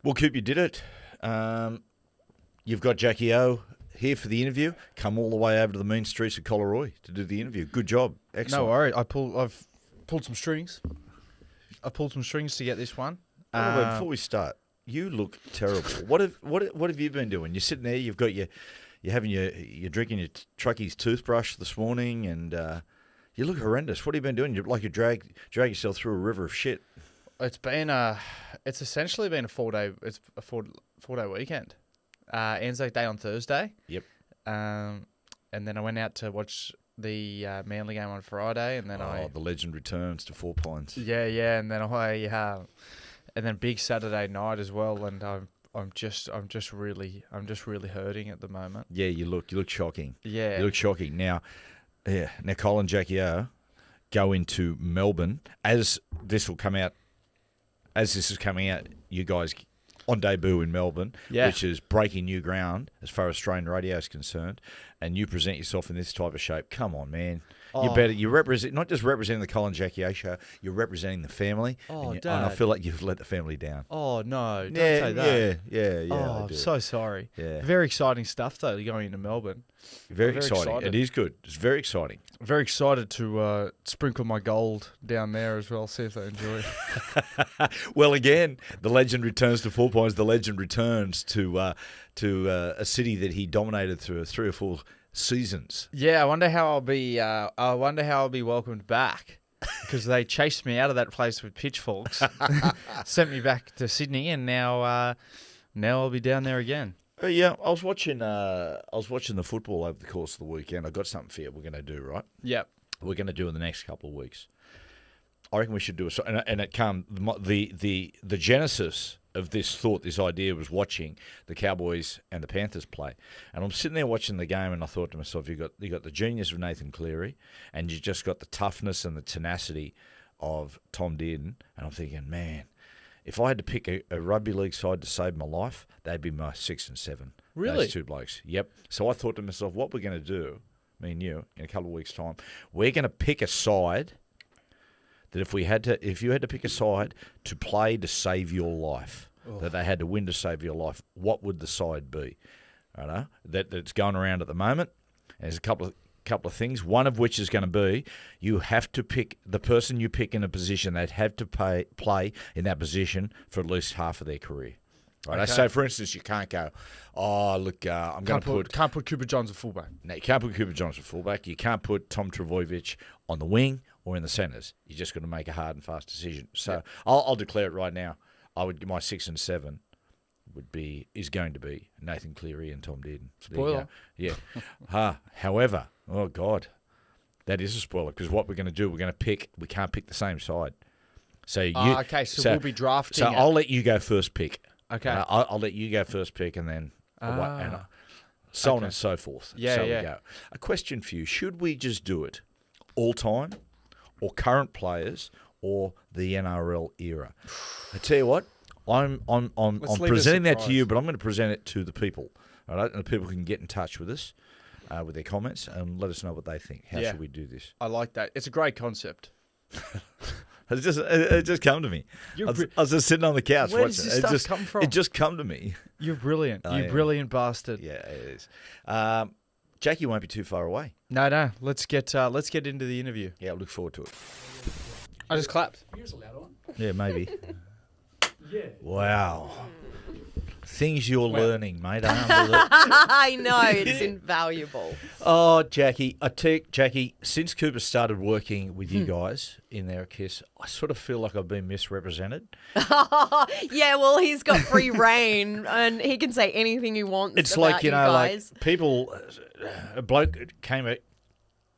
Well, Coop, you did it. You've got Jackie O here for the interview. Come all the way over to the mean streets of Collaroy to do the interview. Good job. Excellent. No worries. I've pulled some strings. I pulled some strings to get this one. Before we start, you look terrible. What have you been doing? You're sitting there. You're drinking your truckie's toothbrush this morning, and you look horrendous. What have you been doing? You drag yourself through a river of shit. It's essentially been a 4-day. It's a four-day weekend. Anzac Day on Thursday. Yep. And then I went out to watch the Manly game on Friday, and then the legend returns to Four Pines. Yeah, and then and then big Saturday night as well, and I'm just really hurting at the moment. Yeah, you look shocking. Yeah, you look shocking. Now Colin and Jackie O go into Melbourne as this will come out. As this is coming out, you guys on debut in Melbourne, which is breaking new ground as far as Australian radio is concerned, and you present yourself in this type of shape. Come on, man. You represent, not just representing the Colin and Jackie O show, you're representing the family. Dad. And I feel like you've let the family down. Oh, no. Don't say that. Yeah. Oh, I'm so sorry. Yeah. Very exciting stuff, though, going into Melbourne. Very exciting. It is good. It's very exciting. Very excited to sprinkle my gold down there as well, see if they enjoy it. Well, again, the legend returns to Four Pines. The legend returns to a city that he dominated through 3 or 4 seasons. Yeah, I wonder how I'll be welcomed back, because they chased me out of that place with pitchforks, sent me back to Sydney, and now I'll be down there again. Yeah, I was watching the football over the course of the weekend. I got something for you. We're going to do right. Yep. We're going to do in the next couple of weeks. I reckon we should do the genesis of this idea was watching the Cowboys and the Panthers play, and I'm sitting there watching the game, and I thought to myself, you got the genius of Nathan Cleary, and you just got the toughness and the tenacity of Tom Dearden, and I'm thinking, man, if I had to pick a rugby league side to save my life, they'd be my 6 and 7. Really? Those two blokes. Yep. So I thought to myself, what we're going to do, me and you, in a couple of weeks' time, we're going to pick a side that if you had to pick a side to play to save your life, that they had to win to save your life, what would the side be? That's going around at the moment. There's a couple of things. One of which is going to be you have to pick the person you pick in a position. They'd have to play in that position for at least half of their career. Right. Okay. So, for instance, you can't go, I'm going to can't put Cooper Johns at fullback. No, you can't put Cooper Johns at fullback. You can't put Tom Trbojevic on the wing or in the centres. You just got to make a hard and fast decision. So I'll declare it right now. My 6 and 7 is going to be Nathan Cleary and Tom Dearden. Spoiler. Yeah. However, oh God, that is a spoiler, because what we're going to do, we can't pick the same side. So we'll be drafting. So I'll let you go first pick. Okay. I'll let you go first pick, and then so on and so forth. Yeah. We go. A question for you: should we just do it all time, or current players, or the NRL era? I tell you what, I'm presenting that to you, but I'm going to present it to the people. All right, and the people can get in touch with us with their comments and let us know what they think. How should we do this? I like that. It's a great concept. It just come to me. I was just sitting on the couch watching. Where does this stuff come from? It just come to me. You're brilliant. Brilliant bastard. Yeah, it is. Jackie won't be too far away. No. Let's get into the interview. Yeah, I look forward to it. I just clapped. Here's a loud one. Yeah, maybe. Yeah. Wow. Things you're learning, mate. I know, it's invaluable. Oh, Jackie, Jackie, since Cooper started working with you guys in there at KIIS, I sort of feel like I've been misrepresented. Yeah, well, he's got free reign and he can say anything he wants. It's about like, you guys. like people, a bloke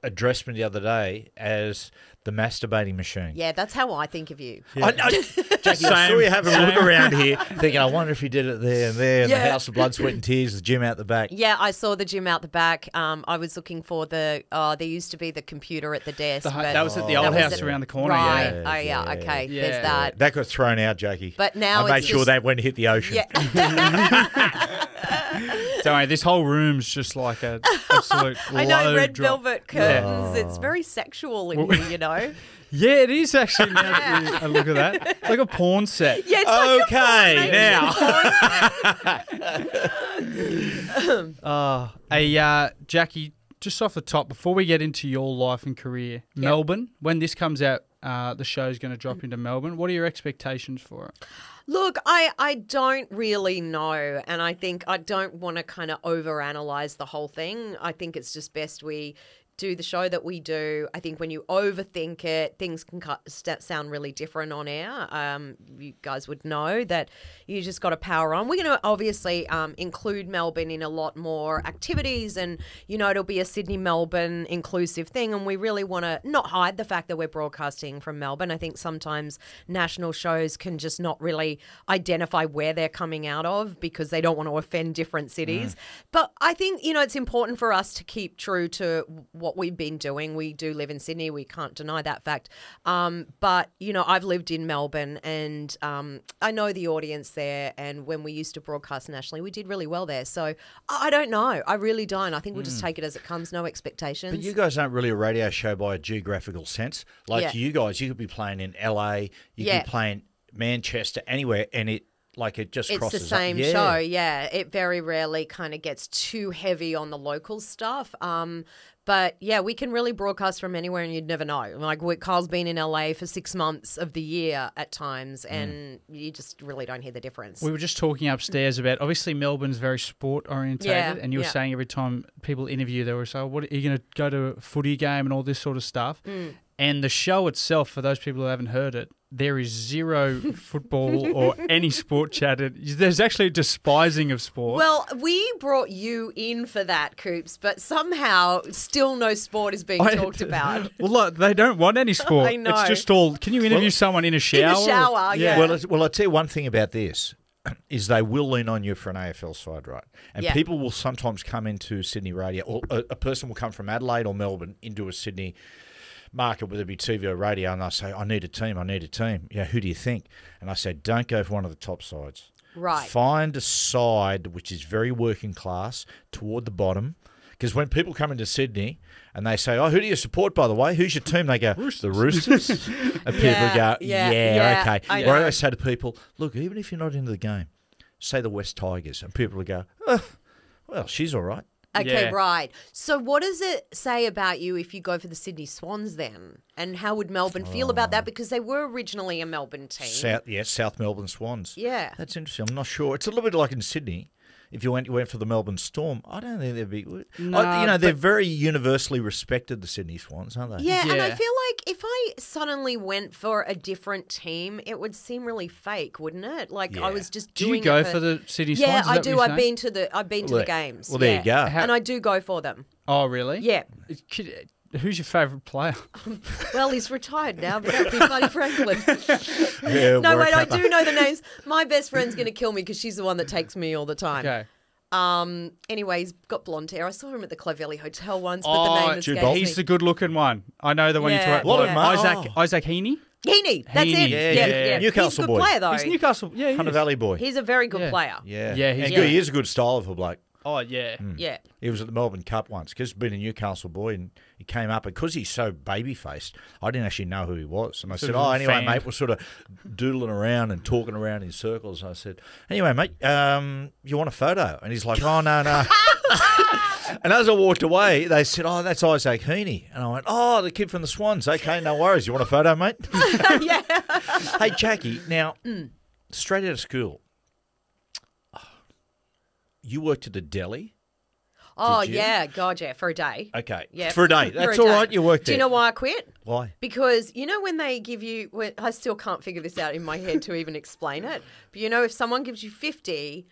addressed me the other day as the masturbating machine. Yeah, that's how I think of you. Yeah. Jackie, I saw you having a look around here thinking, I wonder if he did it there and there, and the House of Blood, Sweat and Tears, the gym out the back. Yeah, I saw the gym out the back. I was looking for there used to be the computer at the desk. That was at the old house around the corner. Right. Yeah. Okay. Yeah. There's that. That got thrown out, Jackie. But now I made sure that went and hit the ocean. Yeah. Don't worry, this whole room's just like an absolute I know, low red drop. velvet curtains. It's very sexual in here, you know. Yeah, it is actually. Now that you look at that, it's like a porn set. Yeah, it's like now. Hey, Jackie, just off the top, before we get into your life and career, Melbourne, when this comes out, the show's going to drop into Melbourne. What are your expectations for it? Look, I don't really know, and I think I don't want to kind of overanalyze the whole thing. I think it's just best we do the show that we do. I think when you overthink it, things can sound really different on air. You guys would know that you just got to power on. We're going to obviously include Melbourne in a lot more activities, and, you know, it'll be a Sydney-Melbourne inclusive thing, and we really want to not hide the fact that we're broadcasting from Melbourne. I think sometimes national shows can just not really identify where they're coming out of because they don't want to offend different cities. But I think, you know, it's important for us to keep true to what we've been doing. We do live in Sydney. We can't deny that fact. But, you know, I've lived in Melbourne, and I know the audience there. And when we used to broadcast nationally, we did really well there. So I don't know. I really don't. I think we'll just take it as it comes. No expectations. But you guys aren't really a radio show by a geographical sense. Like you guys, you could be playing in LA, you could be playing Manchester, anywhere, and it just crosses. It's the same show, yeah. It very rarely kind of gets too heavy on the local stuff. But, yeah, we can really broadcast from anywhere and you'd never know. Like, Kyle's been in LA for 6 months of the year at times, and you just really don't hear the difference. We were just talking upstairs about, obviously, Melbourne's very sport-orientated, and you were saying every time people interview, they were saying, what, are you going to go to a footy game and all this sort of stuff? And the show itself, for those people who haven't heard it, there is zero football or any sport chatted. There's actually a despising of sport. Well, we brought you in for that, Coops, but somehow still no sport is being talked about. Well, look, they don't want any sport. I know. It's just all, can you interview someone in a shower? In a shower, yeah. Well, I'll tell you one thing about this. Is they will lean on you for an AFL side, right? And people will sometimes come into Sydney radio, or a person will come from Adelaide or Melbourne into a Sydney market, whether it be TV or radio, and they'll say, I need a team. Yeah, who do you think? And I said, don't go for one of the top sides. Right. Find a side which is very working class toward the bottom. Because when people come into Sydney and they say, oh, who do you support, by the way? Who's your team? They go, the Roosters. And people go, okay. I Or I say to people, look, even if you're not into the game, say the West Tigers. And people will go, oh, well, she's all right. Okay, right. So what does it say about you if you go for the Sydney Swans then? And how would Melbourne feel about that? Because they were originally a Melbourne team. South Melbourne Swans. Yeah. That's interesting. I'm not sure. It's a little bit like in Sydney. If you went for the Melbourne Storm, I don't think they'd be. No, they're very universally respected, the Sydney Swans, aren't they? Yeah, and I feel like if I suddenly went for a different team, it would seem really fake, wouldn't it? Like I was just Do doing. you go it for the Sydney Swans? Yeah, Is I that do. what I've you're been to the games. Well, there you go. And I do go for them. Oh, really? Yeah. Who's your favourite player? Well, he's retired now, but that'd be Buddy Franklin. Yeah, No, wait, I do know the names. My best friend's going to kill me because she's the one that takes me all the time. Okay. Anyway, he's got blonde hair. I saw him at the Clovelly Hotel once, but the name escapes me. He's the good-looking one. I know the one you're talking What a about. mate. Isaac Heaney? Heaney, that's Heaney. it. Yeah. Newcastle he's a good boy. player, though. He's Newcastle. Yeah, Hunter Valley boy. He's a very good player. Yeah. Yeah, he's And good. he is a good style of a bloke. Oh, yeah. Yeah. He was at the Melbourne Cup once because he's been a Newcastle boy and he came up. And because he's so baby-faced, I didn't actually know who he was. And I said, anyway, mate, we're sort of doodling around and talking around in circles. And I said, anyway, mate, you want a photo? And he's like, oh, no. And as I walked away, they said, oh, that's Isaac Heaney. And I went, oh, the kid from the Swans. Okay, no worries. You want a photo, mate? Yeah. Hey, Jackie, now, straight out of school, you worked at a deli? Oh, Did you? yeah. God, yeah, for a day. Okay. Yeah. For a day. That's all right. You worked Do there. you know why I quit? Why? Because, you know, when they give you, I still can't figure this out in my head to even explain it. But, you know, if someone gives you 50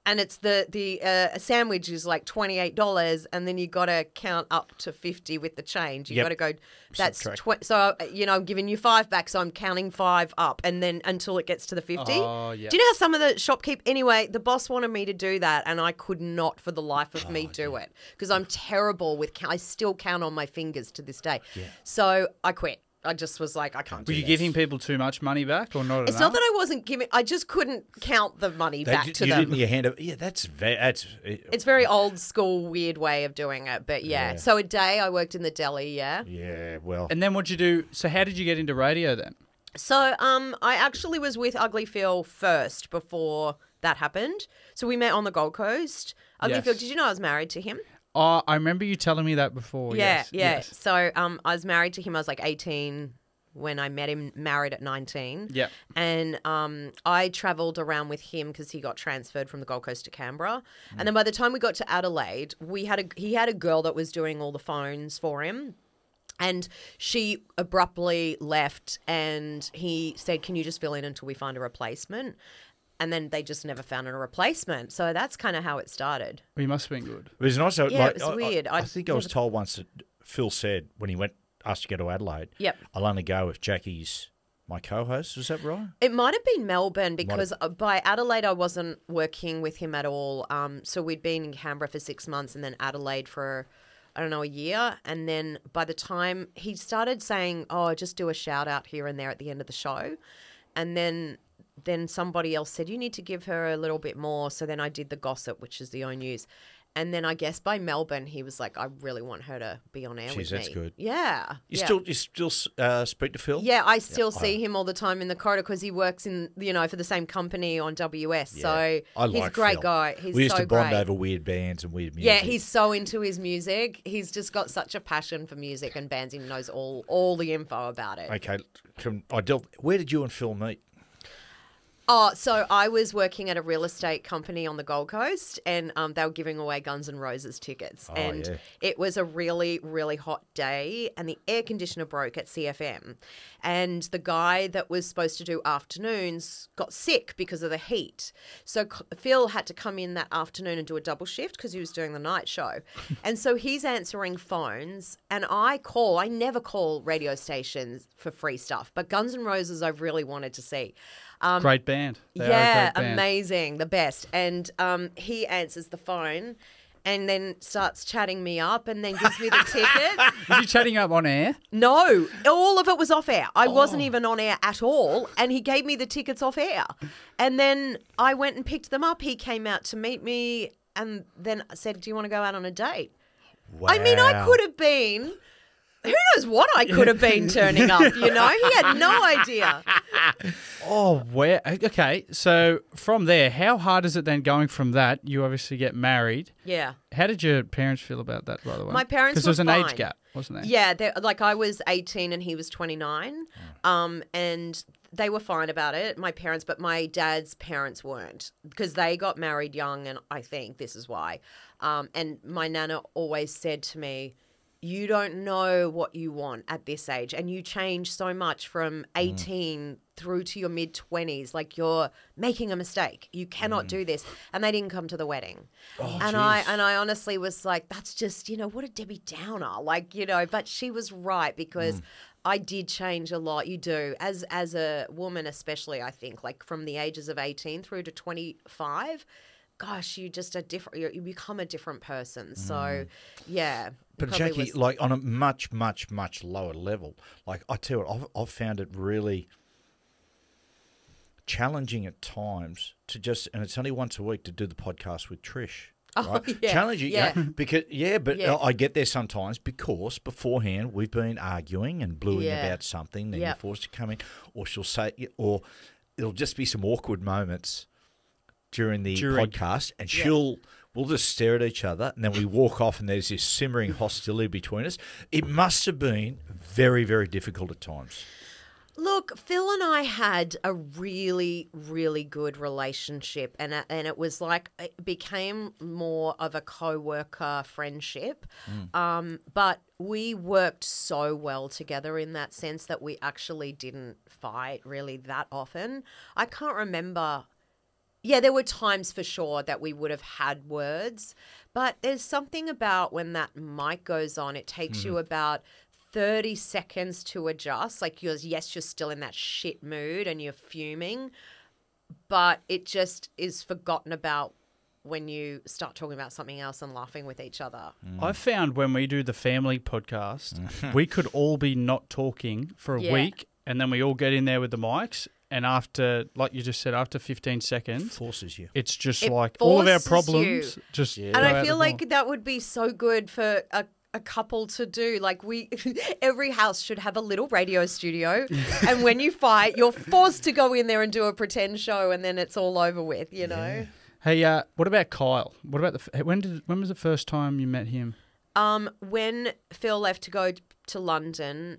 and it's the sandwich is like $28 and then you got to count up to 50 with the change. You got to go, that's, so, you know, I'm giving you $5 back, so I'm counting 5 up and then until it gets to the 50. Oh, yeah. Do you know how some of the shopkeep, anyway, the boss wanted me to do that and I could not for the life of me do it because I'm terrible with, I still count on my fingers to this day. Yeah. So I quit. I just was like, I can't do Were you this. giving people too much money back or not enough? It's not that I wasn't giving. I just couldn't count the money back to them. Didn't your hand up? Yeah, that's It's very old school, weird way of doing it. But yeah. So a day I worked in the deli. Yeah. Yeah, well. And then what'd you do? So how did you get into radio then? So I actually was with Ugly Phil first before that happened. So we met on the Gold Coast. Ugly Phil, did you know I was married to him? Oh, I remember you telling me that before. Yeah, yes, yeah. yes. So I was married to him. I was like 18 when I met him, married at 19. Yeah. And I travelled around with him because he got transferred from the Gold Coast to Canberra. And then by the time we got to Adelaide, he had a girl that was doing all the phones for him. And she abruptly left and he said, can you just fill in until we find a replacement? And then they just never found a replacement. So that's kind of how it started. Well, you must have been good. It was nice. Yeah, it was weird. I think I was told once that Phil said when he asked to go to Adelaide, Yep. I'll only go if Jackie's my co-host. Was that right? It might have been Melbourne because by Adelaide I wasn't working with him at all. So we'd been in Canberra for 6 months and then Adelaide for, I don't know, a year. And then by the time he started saying, oh, just do a shout out here and there at the end of the show. And then somebody else said, you need to give her a little bit more. So then I did the gossip, which is the O News. And then I guess by Melbourne, he was like, I really want her to be on air with me. That's good. Yeah. You still speak to Phil? Yeah, I still see him all the time in the corridor because he works in, for the same company on WS. Yeah. So I he's like a great Phil. guy. He's we used so to bond great. over weird bands and weird music. Yeah, he's so into his music. He's just got such a passion for music and bands. He knows all the info about it. Okay, where did you and Phil meet? Oh, so I was working at a real estate company on the Gold Coast and they were giving away Guns N' Roses tickets. It was a really, really hot day and the air conditioner broke at CFM. And the guy that was supposed to do afternoons got sick because of the heat. So Phil had to come in that afternoon and do a double shift because he was doing the night show. And so he's answering phones and I never call radio stations for free stuff, but Guns N' Roses I really wanted to see. Great band. They are a Yeah, great band. amazing, the best. And he answers the phone and then starts chatting me up and then gives me the tickets. Was you chatting up on air? No, all of it was off air. I wasn't even on air at all. And he gave me the tickets off air. And then I went and picked them up. He came out to meet me and then said, do you want to go out on a date? Wow. I mean, I could have been... Who knows what I could have been turning up, He had no idea. Oh, where? Okay, so from there, how hard is it then going from that? You obviously get married. Yeah. How did your parents feel about that, by the way? My parents because there was were an fine. age gap, wasn't there? Yeah, I was 18 and he was 29, and they were fine about it, my parents, but my dad's parents weren't because they got married young, and I think this is why. And my nana always said to me, you don't know what you want at this age, and you change so much from 18 through to your mid-20s. Like, you're making a mistake. You cannot do this. And they didn't come to the wedding. Oh, and geez. I honestly was like, that's just, what a Debbie Downer. Like, but she was right because I did change a lot. You do. As a woman especially, I think, like from the ages of 18 through to 25, gosh, you become a different person. So, yeah. But Jackie, like on a much, much, much lower level, like I tell you, I've found it really challenging at times to and it's only once a week to do the podcast with Trish. Right? Oh, yeah. Challenging, yeah. Because I get there sometimes because beforehand we've been arguing and bluing about something, then you're forced to come in, or she'll say, or it'll just be some awkward moments during the podcast, and we'll just stare at each other, and then we walk off, and there's this simmering hostility between us. It must have been very, very difficult at times. Look, Phil and I had a really, really good relationship, and it was like it became more of a co-worker friendship. But we worked so well together in that sense that we actually didn't fight really that often. I can't remember. Yeah, there were times for sure that we would have had words, but there's something about when that mic goes on, it takes you about 30 seconds to adjust. Like, you're still in that shit mood and you're fuming, but it just is forgotten about when you start talking about something else and laughing with each other. I found when we do the family podcast, we could all be not talking for a week, and then we all get in there with the mics. And after, like you just said, after 15 seconds, forces you. It's just It like all of our forces problems you. just. And I feel like that would be so good for a couple to do. Like every house should have a little radio studio, and when you fight, you're forced to go in there and do a pretend show, and then it's all over with. You know. Hey, what about Kyle? What about when was the first time you met him? When Phil left to go to London,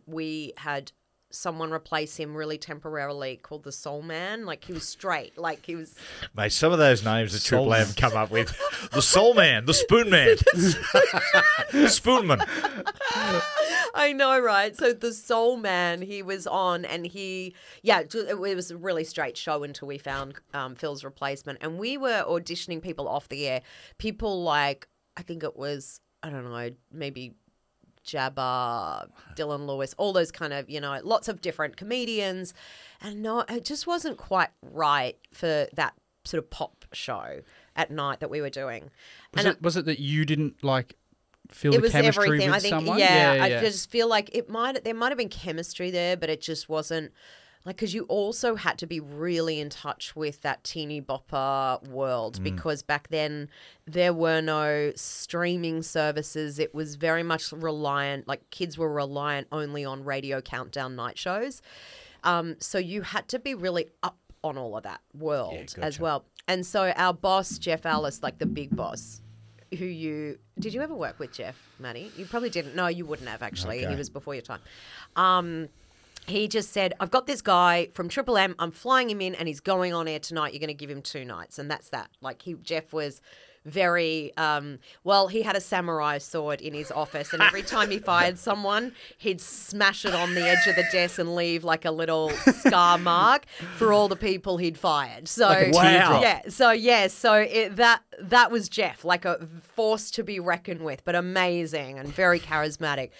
we had someone replace him really temporarily called the Soul Man. Like he was straight. Like he was. Mate, some of those names that Triple M come up with. The Soul Man, the Spoon Man. Spoonman. I know, right? So the Soul Man, he was on and it was a really straight show until we found Phil's replacement. And we were auditioning people off the air. People like, I think it was, I don't know, maybe Jabba, Dylan Lewis, all those kind of, lots of different comedians. And no, it just wasn't quite right for that sort of pop show at night that we were doing. Was it that you didn't like feel it the was chemistry everything. with I think, someone? I just feel like there might have been chemistry there, but it just wasn't. Like, because you also had to be really in touch with that teeny bopper world because back then there were no streaming services. It was very much reliant, like kids were reliant only on radio countdown night shows. So you had to be really up on all of that world as well. And so our boss, Jeff Alice, like the big boss, did you ever work with Jeff, Matty? You probably didn't. No, you wouldn't have actually. Okay. He was before your time. He just said, I've got this guy from Triple M. I'm flying him in and he's going on air tonight. You're going to give him 2 nights. And that's that. Like Jeff was very, he had a samurai sword in his office and every time he fired someone, he'd smash it on the edge of the desk and leave like a little scar mark for all the people he'd fired. So, like wow. Yeah. So that was Jeff, like a force to be reckoned with, but amazing and very charismatic.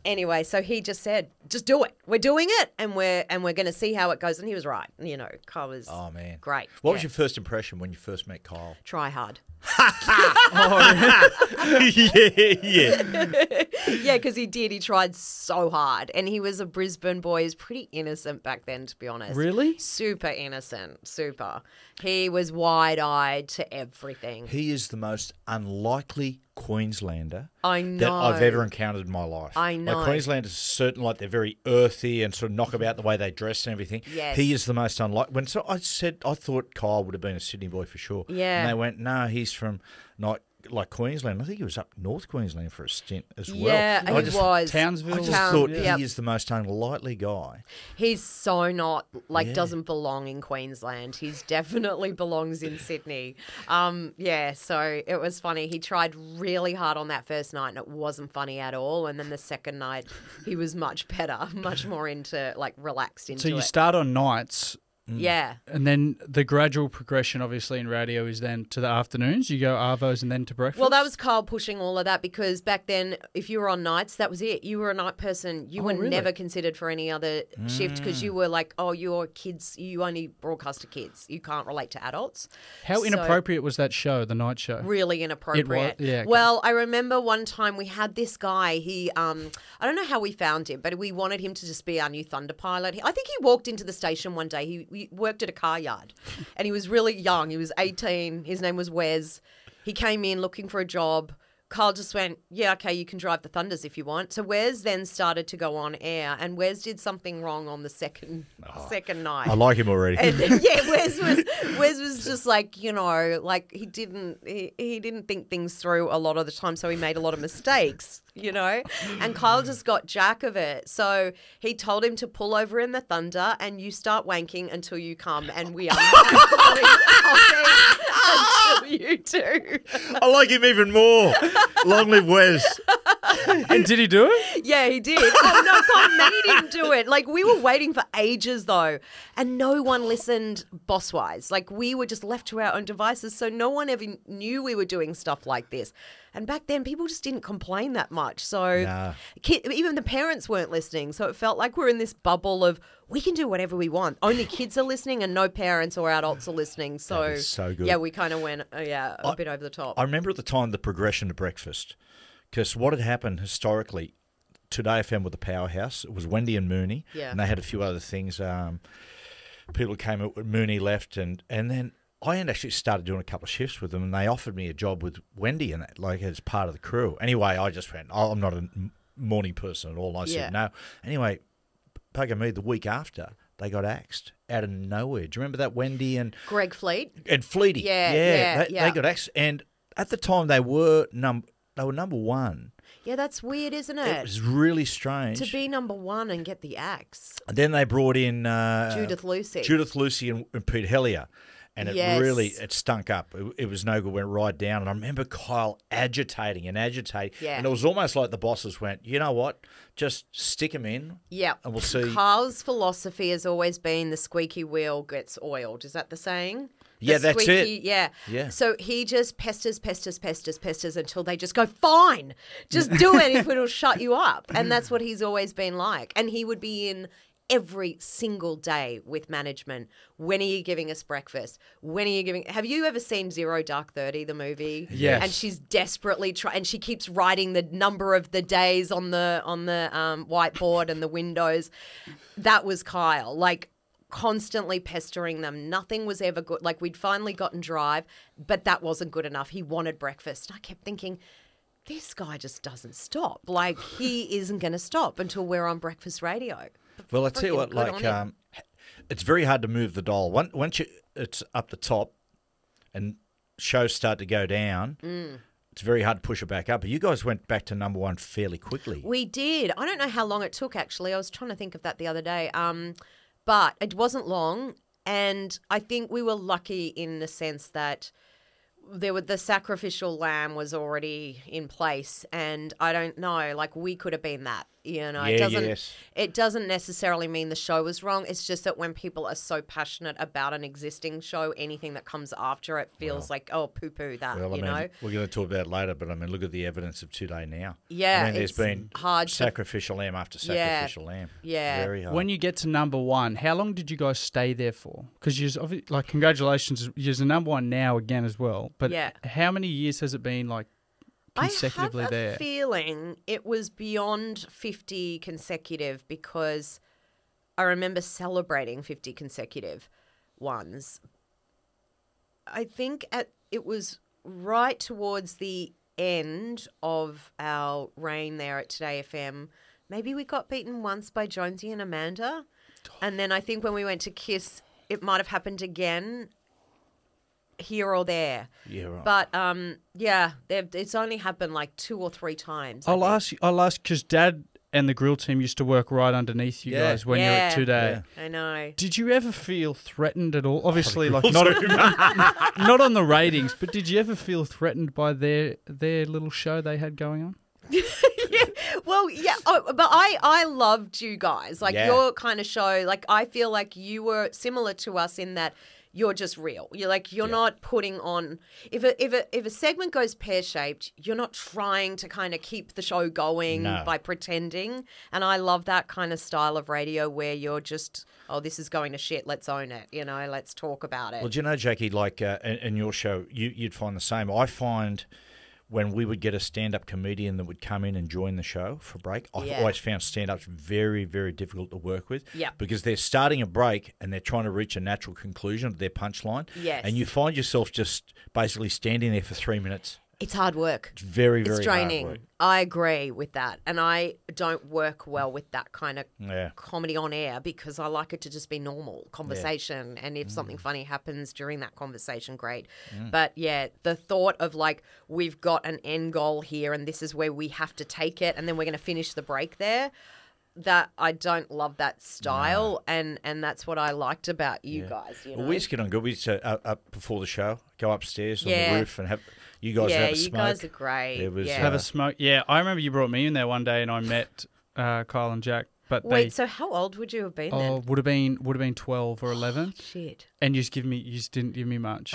Anyway, so he just said, just do it. We're doing it and we're going to see how it goes. And he was right. Kyle was great. What was your first impression when you first met Kyle? Try hard. Yeah, because he did. He tried so hard. And he was a Brisbane boy. He was pretty innocent back then, to be honest. Really? Super innocent. Super. He was wide-eyed to everything. He is the most unlikely Queenslander I know. that I've ever encountered in my life. I know. Like Queenslanders are certain, like they're very earthy and sort of knock about the way they dress and everything. Yes. He is the most unlikely. I thought Kyle would have been a Sydney boy for sure. Yeah. And they went, no, he's from not like Queensland. I think he was up North Queensland for a stint as well. Yeah, he was. Townsville. I just thought he is the most unlikely guy. He's so not, doesn't belong in Queensland. He definitely belongs in Sydney. So it was funny. He tried really hard on that first night and it wasn't funny at all. And then the second night, he was much better, much more relaxed into it. So you start on nights. Yeah. And then the gradual progression, obviously, in radio is then to the afternoons. You go arvos and then to breakfast. Well, that was Kyle pushing all of that because back then, if you were on nights, that was it. You were a night person. You were never considered for any other shift because you were like, oh, you're kids. You only broadcast to kids. You can't relate to adults. How inappropriate was that show, the night show? Really inappropriate. It was? Yeah. Okay. Well, I remember one time we had this guy. He, I don't know how we found him, but we wanted him to just be our new Thunder pilot. I think he walked into the station one day. He worked at a car yard and he was really young. He was 18. His name was Wes. He came in looking for a job. Kyle just went, yeah, okay, you can drive the Thunders if you want. So Wes then started to go on air and Wes did something wrong on the second night. I like him already. And Wes was just like, he didn't think things through a lot of the time, so he made a lot of mistakes, and Kyle just got jack of it. So he told him to pull over in the Thunder and you start wanking until you come, and we are not pulling until you do. I like him even more. Long live Wes. And did he do it? Yeah, he did. Oh, no, Tom, Matty didn't do it. Like, we were waiting for ages, though, and no one listened boss-wise. Like, we were just left to our own devices, so no one ever knew we were doing stuff like this. And back then, people just didn't complain that much. So even the parents weren't listening. So it felt like we're in this bubble of we can do whatever we want. Only kids are listening and no parents or adults are listening. So, that is so good. Yeah, we kind of went, a bit over the top. I remember at the time the progression to breakfast, because what had happened historically, Today FM were the powerhouse. It was Wendy and Mooney, and they had a few other things. People came, Mooney left, and then I had actually started doing a couple of shifts with them, and they offered me a job with Wendy and that, like as part of the crew. Anyway, I just went, I'm not a morning person at all. And I said no. Anyway, bugger me, the week after, they got axed out of nowhere. Do you remember that Wendy and Greg Fleet? And Fleety. They got axed. And at the time, they were number one. Yeah, that's weird, isn't it? It was really strange. To be number one and get the axe. And then they brought in Judith Lucy. And Pete Hellier. And it stunk up. It was no good, went right down. And I remember Kyle agitating. And it was almost like the bosses went, you know what, just stick him in. Yeah. And we'll see. Kyle's philosophy has always been the squeaky wheel gets oiled. Is that the saying? Yeah, that's it. Yeah. So he just pesters until they just go, fine, just do it if it'll shut you up. And that's what he's always been like. And he would be in every single day with management. When are you giving us breakfast? Have you ever seen Zero Dark 30, the movie? Yes. And she's desperately and she keeps writing the number of the days on the whiteboard and the windows. That was Kyle. Like, constantly pestering them. Nothing was ever good. Like, we'd finally gotten Drive, but that wasn't good enough. He wanted breakfast. I kept thinking, this guy just doesn't stop. Like, he isn't going to stop until we're on breakfast radio. Well, I tell you what, like, it's very hard to move the dial. Once it's up the top and shows start to go down, it's very hard to push it back up. But you guys went back to number one fairly quickly. We did. I don't know how long it took, actually. I was trying to think of that the other day. But it wasn't long, and I think we were lucky in the sense that the sacrificial lamb was already in place, and I don't know, like, we could have been that. You know, it doesn't necessarily mean the show was wrong. It's just that when people are so passionate about an existing show, anything that comes after it feels like, oh, poo-poo that, well, you know. We're going to talk about it later, but I mean, look at the evidence of today now. Yeah, I mean, there's been sacrificial lamb after sacrificial lamb. Yeah. Very hard. When you get to number one, how long did you guys stay there for? Because like, congratulations, you're the number one now again as well. But how many years has it been, like, consecutively there? I have a feeling it was beyond 50 consecutive, because I remember celebrating 50 consecutive ones. I think it was right towards the end of our reign there at Today FM. Maybe we got beaten once by Jonesy and Amanda. And then I think when we went to KIIS, it might have happened again. Here or there. Yeah, right. But it's only happened like 2 or 3 times. I'll ask because Dad and the grill team used to work right underneath you guys when you were at Today. I know. Did you ever feel threatened at all? Obviously, like not on the ratings, but did you ever feel threatened by their little show they had going on? Well, yeah. Oh, but I loved you guys. Like, your kind of show. Like, I feel like you were similar to us in that you're just real. You're not putting on. If a segment goes pear-shaped, you're not trying to kind of keep the show going by pretending. And I love that kind of style of radio where you're just, oh, this is going to shit, let's own it. You know, let's talk about it. Well, do you know, Jackie, like in your show, you'd find the same. I find when we would get a stand-up comedian that would come in and join the show for a break, I've always found stand-ups very, very difficult to work with because they're starting a break and they're trying to reach a natural conclusion of their punchline. Yes. And you find yourself just basically standing there for 3 minutes. It's hard work. It's very, very draining. hard work. I agree with that. And I don't work well with that kind of comedy on air because I like it to just be normal conversation. And if something funny happens during that conversation, great. But the thought of like, we've got an end goal here and this is where we have to take it and then we're going to finish the break there. That I don't love that style, and that's what I liked about you guys. You know? Well, we just get on good. We just up before the show, go upstairs on the roof, and have you guys have a smoke. Yeah, you guys are great. Have a smoke. Yeah, I remember you brought me in there one day, and I met Kyle and Jack. But Wait, so how old would you have been then? would have been 12 or 11. Shit. And you just didn't give me much.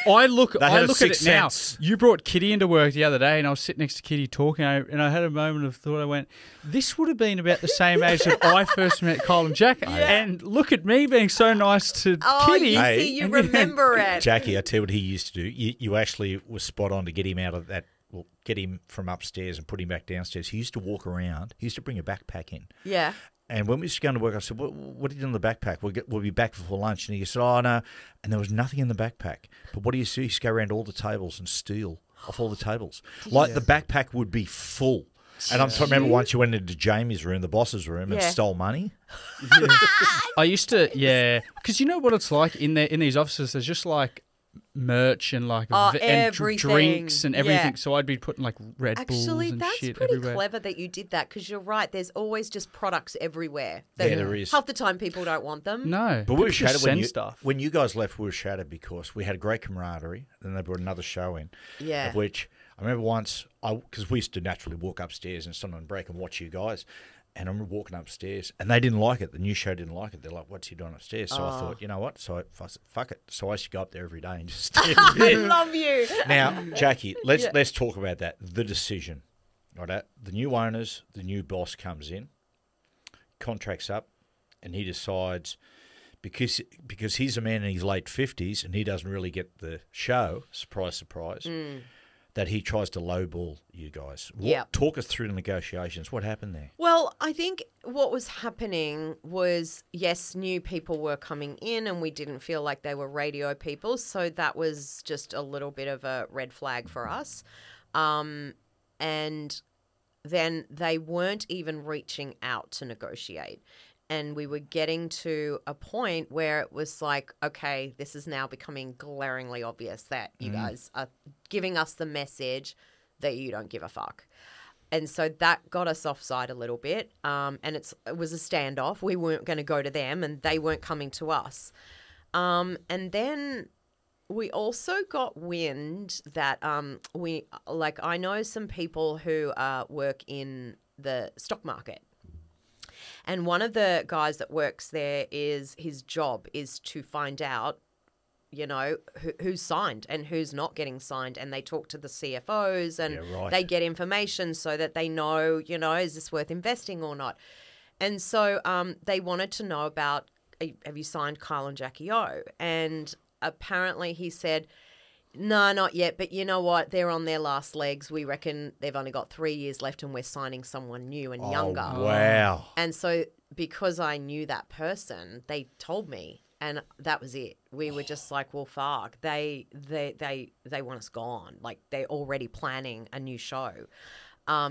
I look at it now. You brought Kitty into work the other day, and I was sitting next to Kitty talking, and I had a moment of thought. I went, "This would have been about the same age that I first met Kyle and Jack." And look at me being so nice to Kitty. You remember it, Jackie. I tell you what he used to do. You actually were spot on to get him out of that. Well, get him from upstairs and put him back downstairs. He used to walk around. He used to bring a backpack in. Yeah. And when we used to go to work, I said, what did you do in the backpack? We'll be back before lunch. And he said, oh, no. And there was nothing in the backpack. But what do you see? He used to go around all the tables and steal off all the tables. Like the backpack would be full. And I'm trying to remember once you went into Jamie's room, the boss's room, and stole money. I used to, because you know what it's like in these offices. There's just like merch and like and drinks and everything. Yeah. So I'd be putting like Red Bulls and shit everywhere. Actually, that's pretty clever that you did that, because you're right. There's always just products everywhere. There is. Half the time people don't want them. No, but we were shattered stuff. When you guys left. We were shattered because we had a great camaraderie. Then they brought another show in. Yeah. Of which I remember once, because we used to naturally walk upstairs and stand on break and watch you guys. And I remember walking upstairs, and they didn't like it. The new show didn't like it. They're like, "What's he doing upstairs?" So I thought, you know what? So I said, fuck it. So I used to go up there every day and just stand I love you. Now, Jackie, let's talk about that. The decision, right? The new owners, the new boss comes in, contracts up, and he decides because he's a man in his late 50s and he doesn't really get the show. Surprise, surprise. That he tries to lowball you guys. Talk us through the negotiations. What happened there? Well, I think what was happening was, yes, new people were coming in and we didn't feel like they were radio people. So that was just a little bit of a red flag for us. And then they weren't even reaching out to negotiate. And we were getting to a point where it was like, okay, this is now becoming glaringly obvious that you guys are giving us the message that you don't give a fuck. And so that got us offside a little bit. And it was a standoff. We weren't going to go to them and they weren't coming to us. And then we also got wind that I know some people who work in the stock market. And one of the guys that works there his job is to find out, you know, who's signed and who's not getting signed. And they talk to the CFOs and they get information so that they know, you know, is this worth investing or not? And so they wanted to know about, have you signed Kyle and Jackie O? And apparently he said, no, not yet. But you know what? They're on their last legs. We reckon they've only got 3 years left and we're signing someone new and younger. Wow. And so because I knew that person, they told me, and that was it. We were just like, well, fuck. They want us gone. Like they're already planning a new show.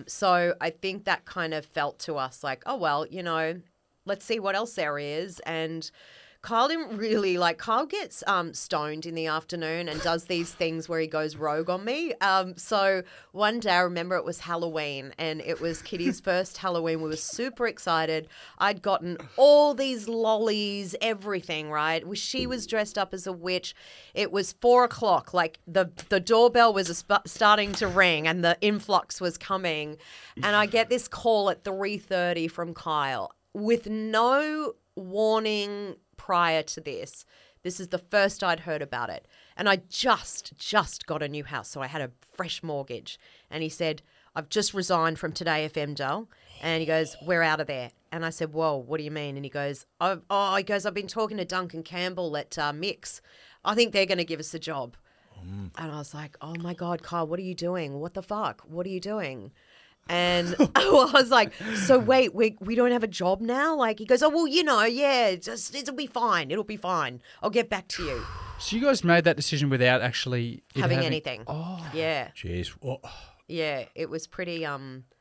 So I think that kind of felt to us like, oh, well, you know, let's see what else there is. And Kyle didn't really Kyle gets stoned in the afternoon and does these things where he goes rogue on me. So one day I remember it was Halloween and it was Kitty's first Halloween. We were super excited. I'd gotten all these lollies, everything, right? She was dressed up as a witch. It was 4:00. Like the doorbell was starting to ring and the influx was coming. And I get this call at 3:30 from Kyle with no warning prior to this. This is the first I'd heard about it. And I just got a new house, so I had a fresh mortgage. And he said, I've just resigned from Today FM, Dal. And he goes, we're out of there. And I said, whoa, what do you mean? And he goes, I've been talking to Duncan Campbell at Mix. I think they're going to give us a job. And I was like, oh my God, Kyle, what are you doing? What the fuck? What are you doing? And I was like, so wait, we don't have a job now? Like, he goes, oh, well, you know, yeah, it'll be fine. It'll be fine. I'll get back to you. So you guys made that decision without actually having anything. Oh. Yeah. Jeez. Well, yeah, it was pretty,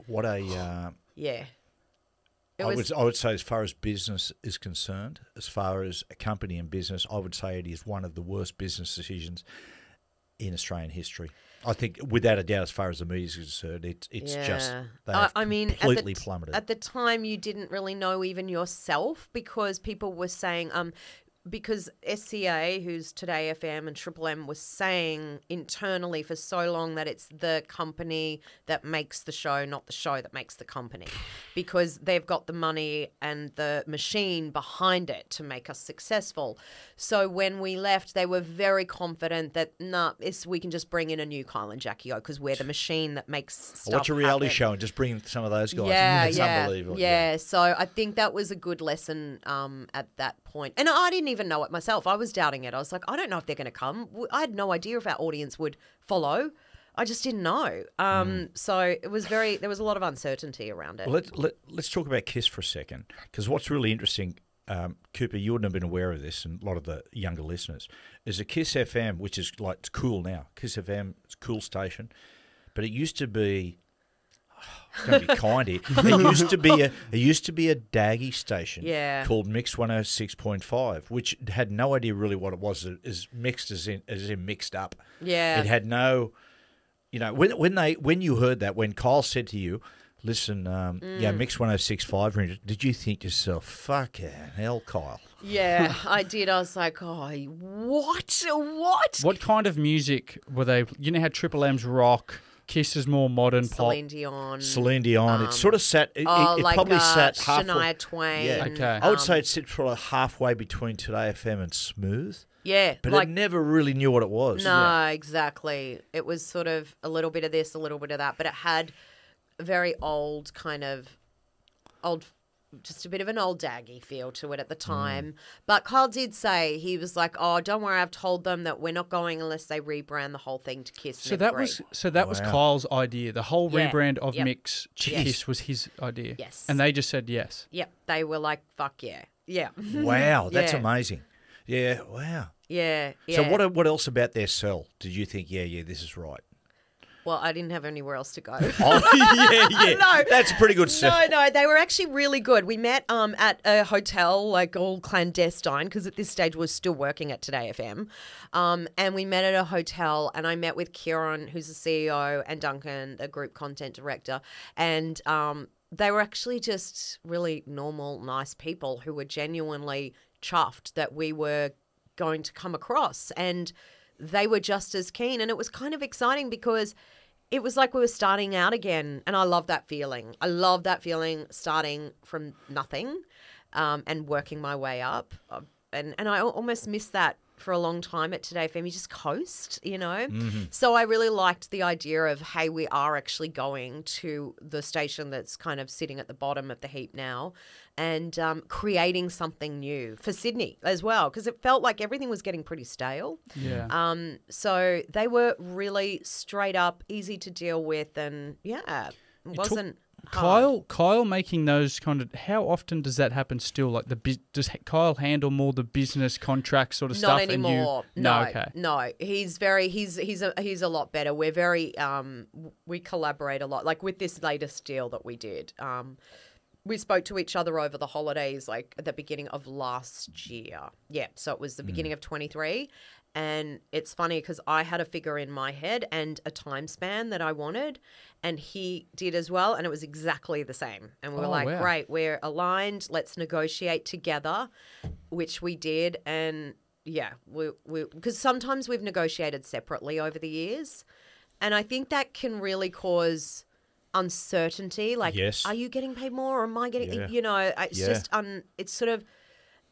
what a... yeah. I would say as far as business is concerned, as far as a company and business, I would say it is one of the worst business decisions in Australian history. I think, without a doubt, as far as the media is concerned, it's just completely plummeted. At the time, you didn't really know even yourself because people were saying, because SCA, who's Today FM and Triple M, was saying internally for so long that it's the company that makes the show, not the show that makes the company, because they've got the money and the machine behind it to make us successful. So when we left, they were very confident that, we can just bring in a new Kyle and Jackie O because we're the machine that makes stuff Watch a reality happen. show and just bring some of those guys. Yeah, It's unbelievable. Yeah, so I think that was a good lesson at that point. And I didn't even know it myself. I was doubting it. I was like, I don't know if they're going to come. I had no idea if our audience would follow. I just didn't know. So it was there was a lot of uncertainty around it. Well, let's talk about KIIS for a second, because what's really interesting, Cooper, you wouldn't have been aware of this, and a lot of the younger listeners, is a KIISFM, which is like, it's cool now. KIISFM, it's a cool station, but it used to be, it's going to be kind here. It used to be a daggy station called Mix 106.5, which had no idea really what it was. Is mixed as in mixed up. Yeah. It had no, when you heard that, when Kyle said to you, listen, Mix 106.5, did you think to yourself, fucking hell, Kyle? Yeah, I did. I was like, oh, what? What kind of music were they? You know how Triple M's rock, KIIS is more modern Celine pop. Dion. It sort of sat. It like probably sat halfway. Shania Twain. Yeah. Okay. I would say it sits sort of halfway between Today FM and Smooth. Yeah, But it never really knew what it was. No, exactly. It was sort of a little bit of this, a little bit of that, but it had a very old just a bit of an old daggy feel to it at the time. But Kyle did say, he was like, oh, don't worry, I've told them that we're not going unless they rebrand the whole thing to KIIS. So that was Kyle's idea. The whole rebrand of Mix to Yes. KIIS was his idea. Yes. And they just said yes. Yep, they were like, fuck yeah. Yeah. Wow, that's Yeah. amazing. Yeah, wow. Yeah. So what else about their sell did you think, yeah, this is right? Well, I didn't have anywhere else to go. Oh, yeah. No. That's a pretty good sell. No, they were actually really good. We met at a hotel, like all clandestine, because at this stage we're still working at Today FM. And we met at a hotel, and I met with Kieran, who's the CEO, and Duncan, the group content director. And they were actually just really normal, nice people who were genuinely chuffed that we were going to come across. And they were just as keen. And it was kind of exciting because it was like we were starting out again. And I love that feeling. I love that feeling, starting from nothing and working my way up. And I almost missed that for a long time at Today FM. You just coast, Mm-hmm. So I really liked the idea of, hey, we are actually going to the station that's kind of sitting at the bottom of the heap now, and creating something new for Sydney as well, because it felt like everything was getting pretty stale. Yeah. So they were really straight up, easy to deal with, and it wasn't hard. Kyle making those kind of, how often does that happen still? Like does Kyle handle more the business contract sort of stuff? Not anymore. No. He's a lot better. We're very we collaborate a lot. Like with this latest deal that we did, we spoke to each other over the holidays, like at the beginning of last year. Yeah, so it was the beginning of 23. And it's funny because I had a figure in my head and a time span that I wanted, and he did as well, and it was exactly the same. And we were wow. Great, we're aligned, let's negotiate together, which we did. And yeah, we because sometimes we've negotiated separately over the years, and I think that can really cause uncertainty. Like, Yes. Are you getting paid more, or am I getting? Yeah. It's just it's sort of.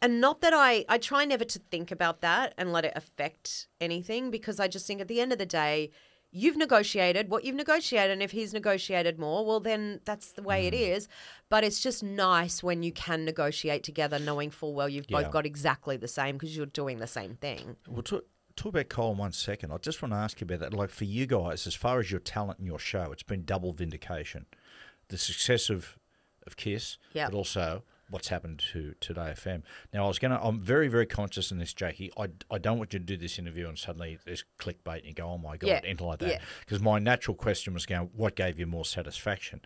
And not that I try never to think about that and let it affect anything, because I just think at the end of the day, you've negotiated what you've negotiated, and if he's negotiated more, well, then that's the way it is. But it's just nice when you can negotiate together knowing full well you've both got exactly the same, because you're doing the same thing. We'll talk about Kyle in 1 second. I just want to ask you about that. Like, for you guys, as far as your talent and your show, it's been double vindication. The success of KIIS, but also what's happened to Today FM. Now, I'm very, very conscious in this, Jackie. I don't want you to do this interview and suddenly there's clickbait and you go, oh my God, anything like that. Because my natural question was going, what gave you more satisfaction?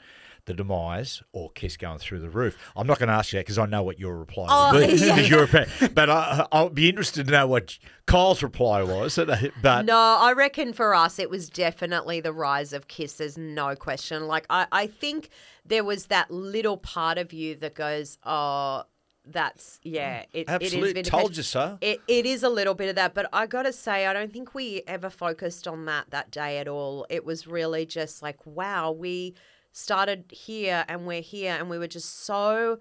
The demise or KIIS going through the roof? I'm not going to ask you that because I know what your reply would be. Because you're a fan. But I'll be interested to know what Kyle's reply was. But no, I reckon for us it was definitely the rise of KIIS. There's no question. Like, I think there was that little part of you that goes, oh, that's it Absolutely. is Told you so. It is a little bit of that, but I got to say, I don't think we ever focused on that day at all. It was really just like, wow, we started here and we're here, and we were just so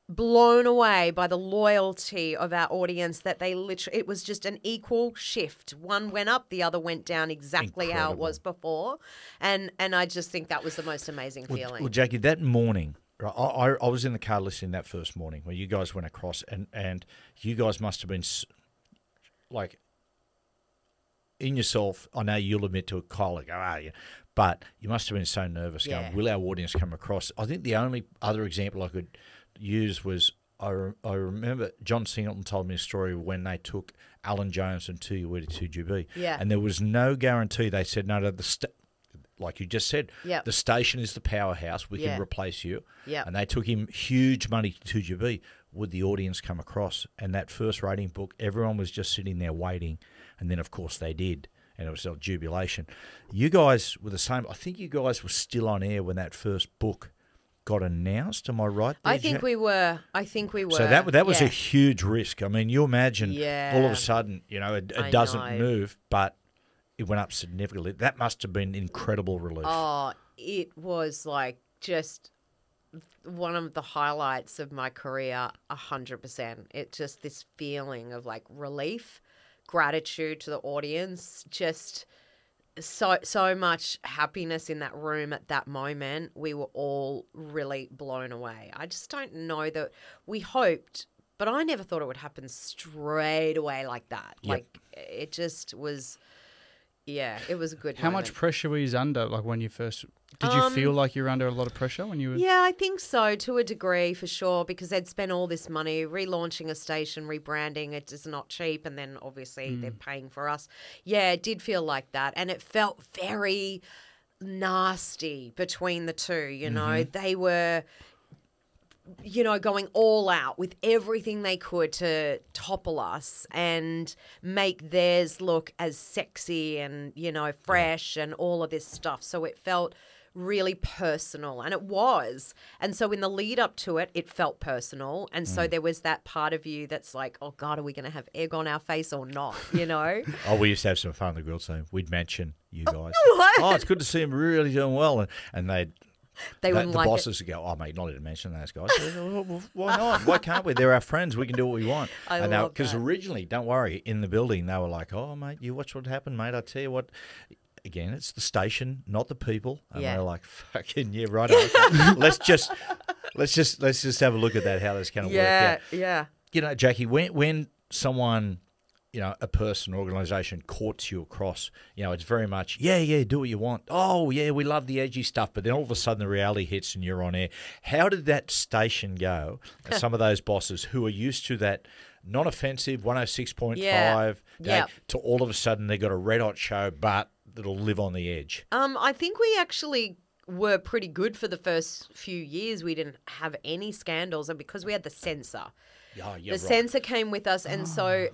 blown away by the loyalty of our audience that they literally, it was just an equal shift. One went up, the other went down exactly how it was before. And I just think that was the most amazing feeling. Well, Jackie, that morning, right, I was in the car listening that first morning where you guys went across, and you guys must have been like in yourself. I know you'll admit to it, Kyle, like, but you must have been so nervous going, will our audience come across? I think the only other example I could use was I remember John Singleton told me a story when they took Alan Jones and 2GB. Yeah. And there was no guarantee. They said, no, like you just said, the station is the powerhouse. We can replace you. Yeah. And they took him huge money to 2GB. Would the audience come across? And that first rating book, everyone was just sitting there waiting. And then, of course, they did. And it was a jubilation. You guys were the same. I think you guys were still on air when that first book got announced. Am I right there, I think we were. So that was a huge risk. I mean, you imagine all of a sudden, it doesn't move, but it went up significantly. That must have been incredible relief. Oh, it was like just one of the highlights of my career, 100%. It just this feeling of like relief, gratitude to the audience, just so much happiness in that room at that moment. We were all really blown away. I just don't know that we hoped, but I never thought it would happen straight away like that. Yep. Like it just was, it was a good How moment. much pressure were you under, like when you first, did you feel like you were under a lot of pressure when you were? Yeah, I think so, to a degree, for sure, because they'd spent all this money relaunching a station, rebranding. It is not cheap, and then obviously they're paying for us. Yeah, it did feel like that, and it felt very nasty between the two, you know. They were, going all out with everything they could to topple us and make theirs look as sexy and, fresh and all of this stuff. So it felt really personal, and it was. And so in the lead up to it, it felt personal. And so there was that part of you that's like, oh God, are we going to have egg on our face or not, Oh, we used to have some fun on the girls' team. We'd mention you guys. What? Oh, it's good to see them really doing well. And They wouldn't the like bosses would go, oh, mate, not to mention those guys. Well, why not? Why can't we? They're our friends. We can do what we want. I love because that. originally, don't worry, in the building, they were like, oh, mate, you watch what happened, mate. I tell you what. Again, it's the station, not the people. And they're like, fucking, right. Okay. let's just have a look at that, how this kind of work out. Yeah. Jackie, when someone, a person, organisation courts you across, it's very much, do what you want. Oh, yeah, we love the edgy stuff. But then all of a sudden the reality hits and you're on air. How did that station go? Some of those bosses who are used to that non-offensive 106.5 to all of a sudden they got a red-hot show, but that'll live on the edge. I think we actually were pretty good for the first few years. We didn't have any scandals, and because we had the censor. The censor came with us, and so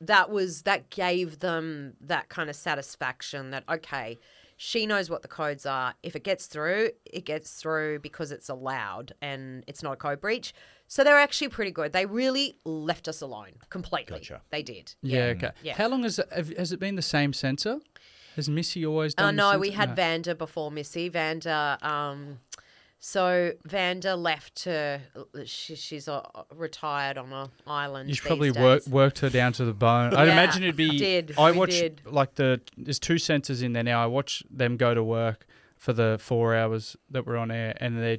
that gave them that kind of satisfaction that, okay, she knows what the codes are. If it gets through, it gets through because it's allowed and it's not a code breach. So they're actually pretty good. They really left us alone completely. Gotcha. They did. Yeah, okay. Yeah. How long has it been the same censor? Has Missy always done No, the we censor? had Vanda before Missy. So Vanda left to, she's retired on an island. You've these probably days. worked her down to the bone. I'd Yeah, imagine it'd be. we did. There's two censors in there now. I watch them go to work for the 4 hours that we're on air, and they're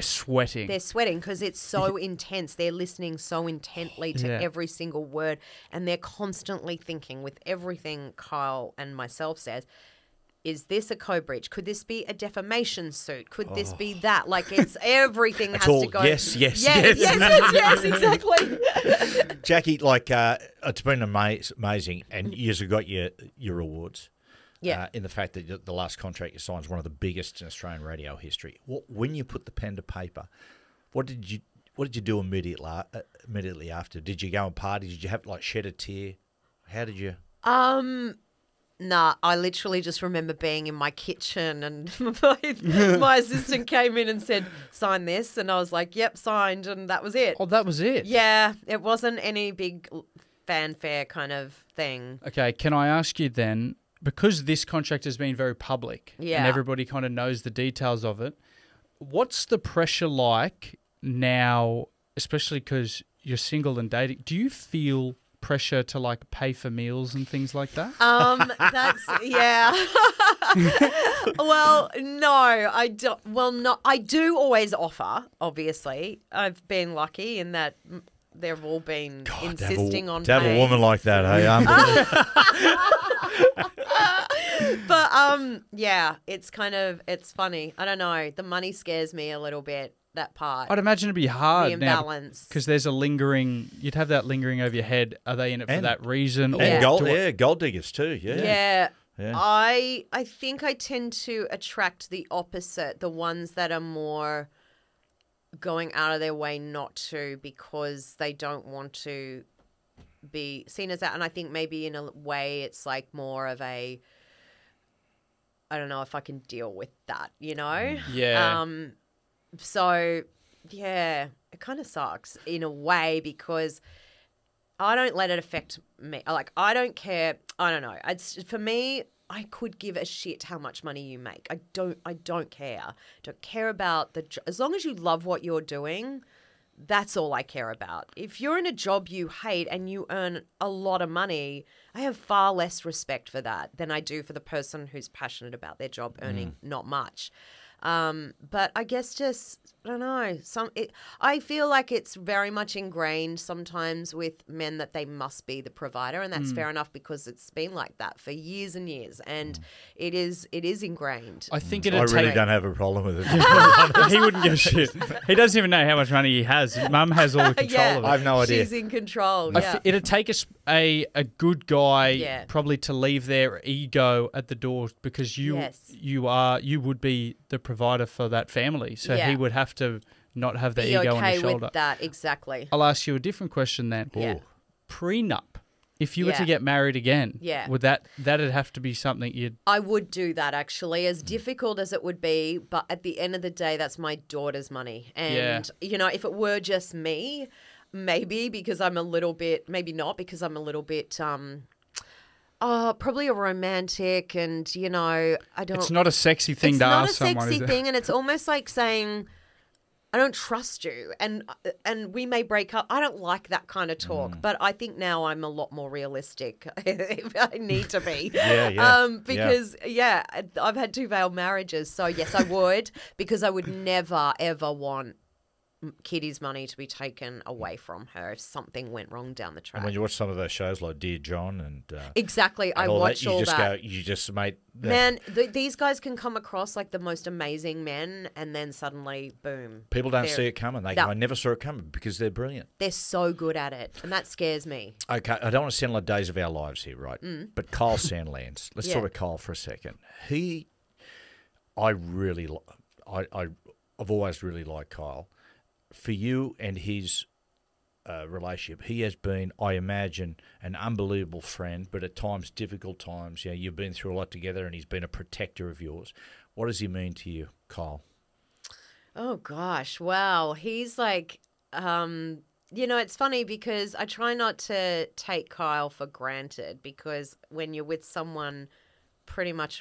sweating. They're sweating because it's so intense. They're listening so intently to every single word, and they're constantly thinking with everything Kyle and myself says. Is this a code breach? Could this be a defamation suit? Could this be that? Like, it's everything has to go. Yes, exactly. Jackie, it's been amazing, and you've got your awards. Yeah. In the fact that the last contract you signed is one of the biggest in Australian radio history. When you put the pen to paper, what did you do immediately after? Did you go and party? Did you have shed a tear? How did you? Nah, I literally just remember being in my kitchen and my assistant came in and said, sign this. And I was like, yep, signed. And that was it. Oh, that was it? Yeah, it wasn't any big fanfare kind of thing. Okay, can I ask you then, because this contract has been very public and everybody kind of knows the details of it, what's the pressure like now, especially because you're single and dating? Do you feel pressure to like pay for meals and things like that? Well, no, I don't. Well, no, I do always offer. Obviously, I've been lucky in that they've all been insisting on to have paying. a woman like that, hey? But yeah, it's funny. I don't know. The money scares me a little bit. That part. I'd imagine it'd be hard the imbalance because there's you'd have that lingering over your head. Are they in it for that reason? And gold diggers too. Yeah. I think I tend to attract the opposite, the ones that are more going out of their way not to because they don't want to be seen as that. And I think maybe in a way it's like more of a, I don't know if I can deal with that, you know? Yeah. So, yeah, it kind of sucks in a way because I don't let it affect me. Like, I don't care. I don't know. For me, I could give a shit how much money you make. I don't care. Don't care about as long as you love what you're doing, that's all I care about. If you're in a job you hate and you earn a lot of money, I have far less respect for that than I do for the person who's passionate about their job earning not much. But I guess just, I don't know, I feel like it's very much ingrained sometimes with men that they must be the provider, and that's fair enough because it's been like that for years and years, and it is ingrained. I think I really don't have a problem with it. He wouldn't give a shit. He doesn't even know how much money he has. Mum has all the control of it. I have no idea. She's in control. Yeah. It'd take a good guy probably to leave their ego at the door because you would be the provider for that family. So he would have to not have the ego on his shoulder. With that, exactly. I'll ask you a different question then. Yeah. Prenup. If you were to get married again, would that'd have to be something I would do that actually, as difficult as it would be, but at the end of the day, that's my daughter's money. And, you know, if it were just me, maybe because I'm a little bit, maybe not because I'm a little bit, probably a romantic and, you know, I don't. It's not a sexy thing to ask someone. It's not a sexy thing, and it's almost like saying, I don't trust you, and we may break up. I don't like that kind of talk, but I think now I'm a lot more realistic if I need to be. Because I've had 2 failed marriages, so yes, I would, because I would never ever want Kitty's money to be taken away from her if something went wrong down the track. And when you watch some of those shows like Dear John and exactly, I watch all that. You just mate. Man, these guys can come across like the most amazing men, and then suddenly, boom. People don't see it coming. They go, I never saw it coming because they're brilliant. They're so good at it, and that scares me. Okay, I don't want to sound like Days of Our Lives here, right? But Kyle Sandilands, let's talk about Kyle for a second. I've always really liked Kyle. For you and his relationship, he has been, I imagine, an unbelievable friend, but at times difficult times. You know, you've been through a lot together, and he's been a protector of yours. What does he mean to you, Kyle? Oh gosh, wow. He's like, you know, it's funny because I try not to take Kyle for granted, because when you're with someone pretty much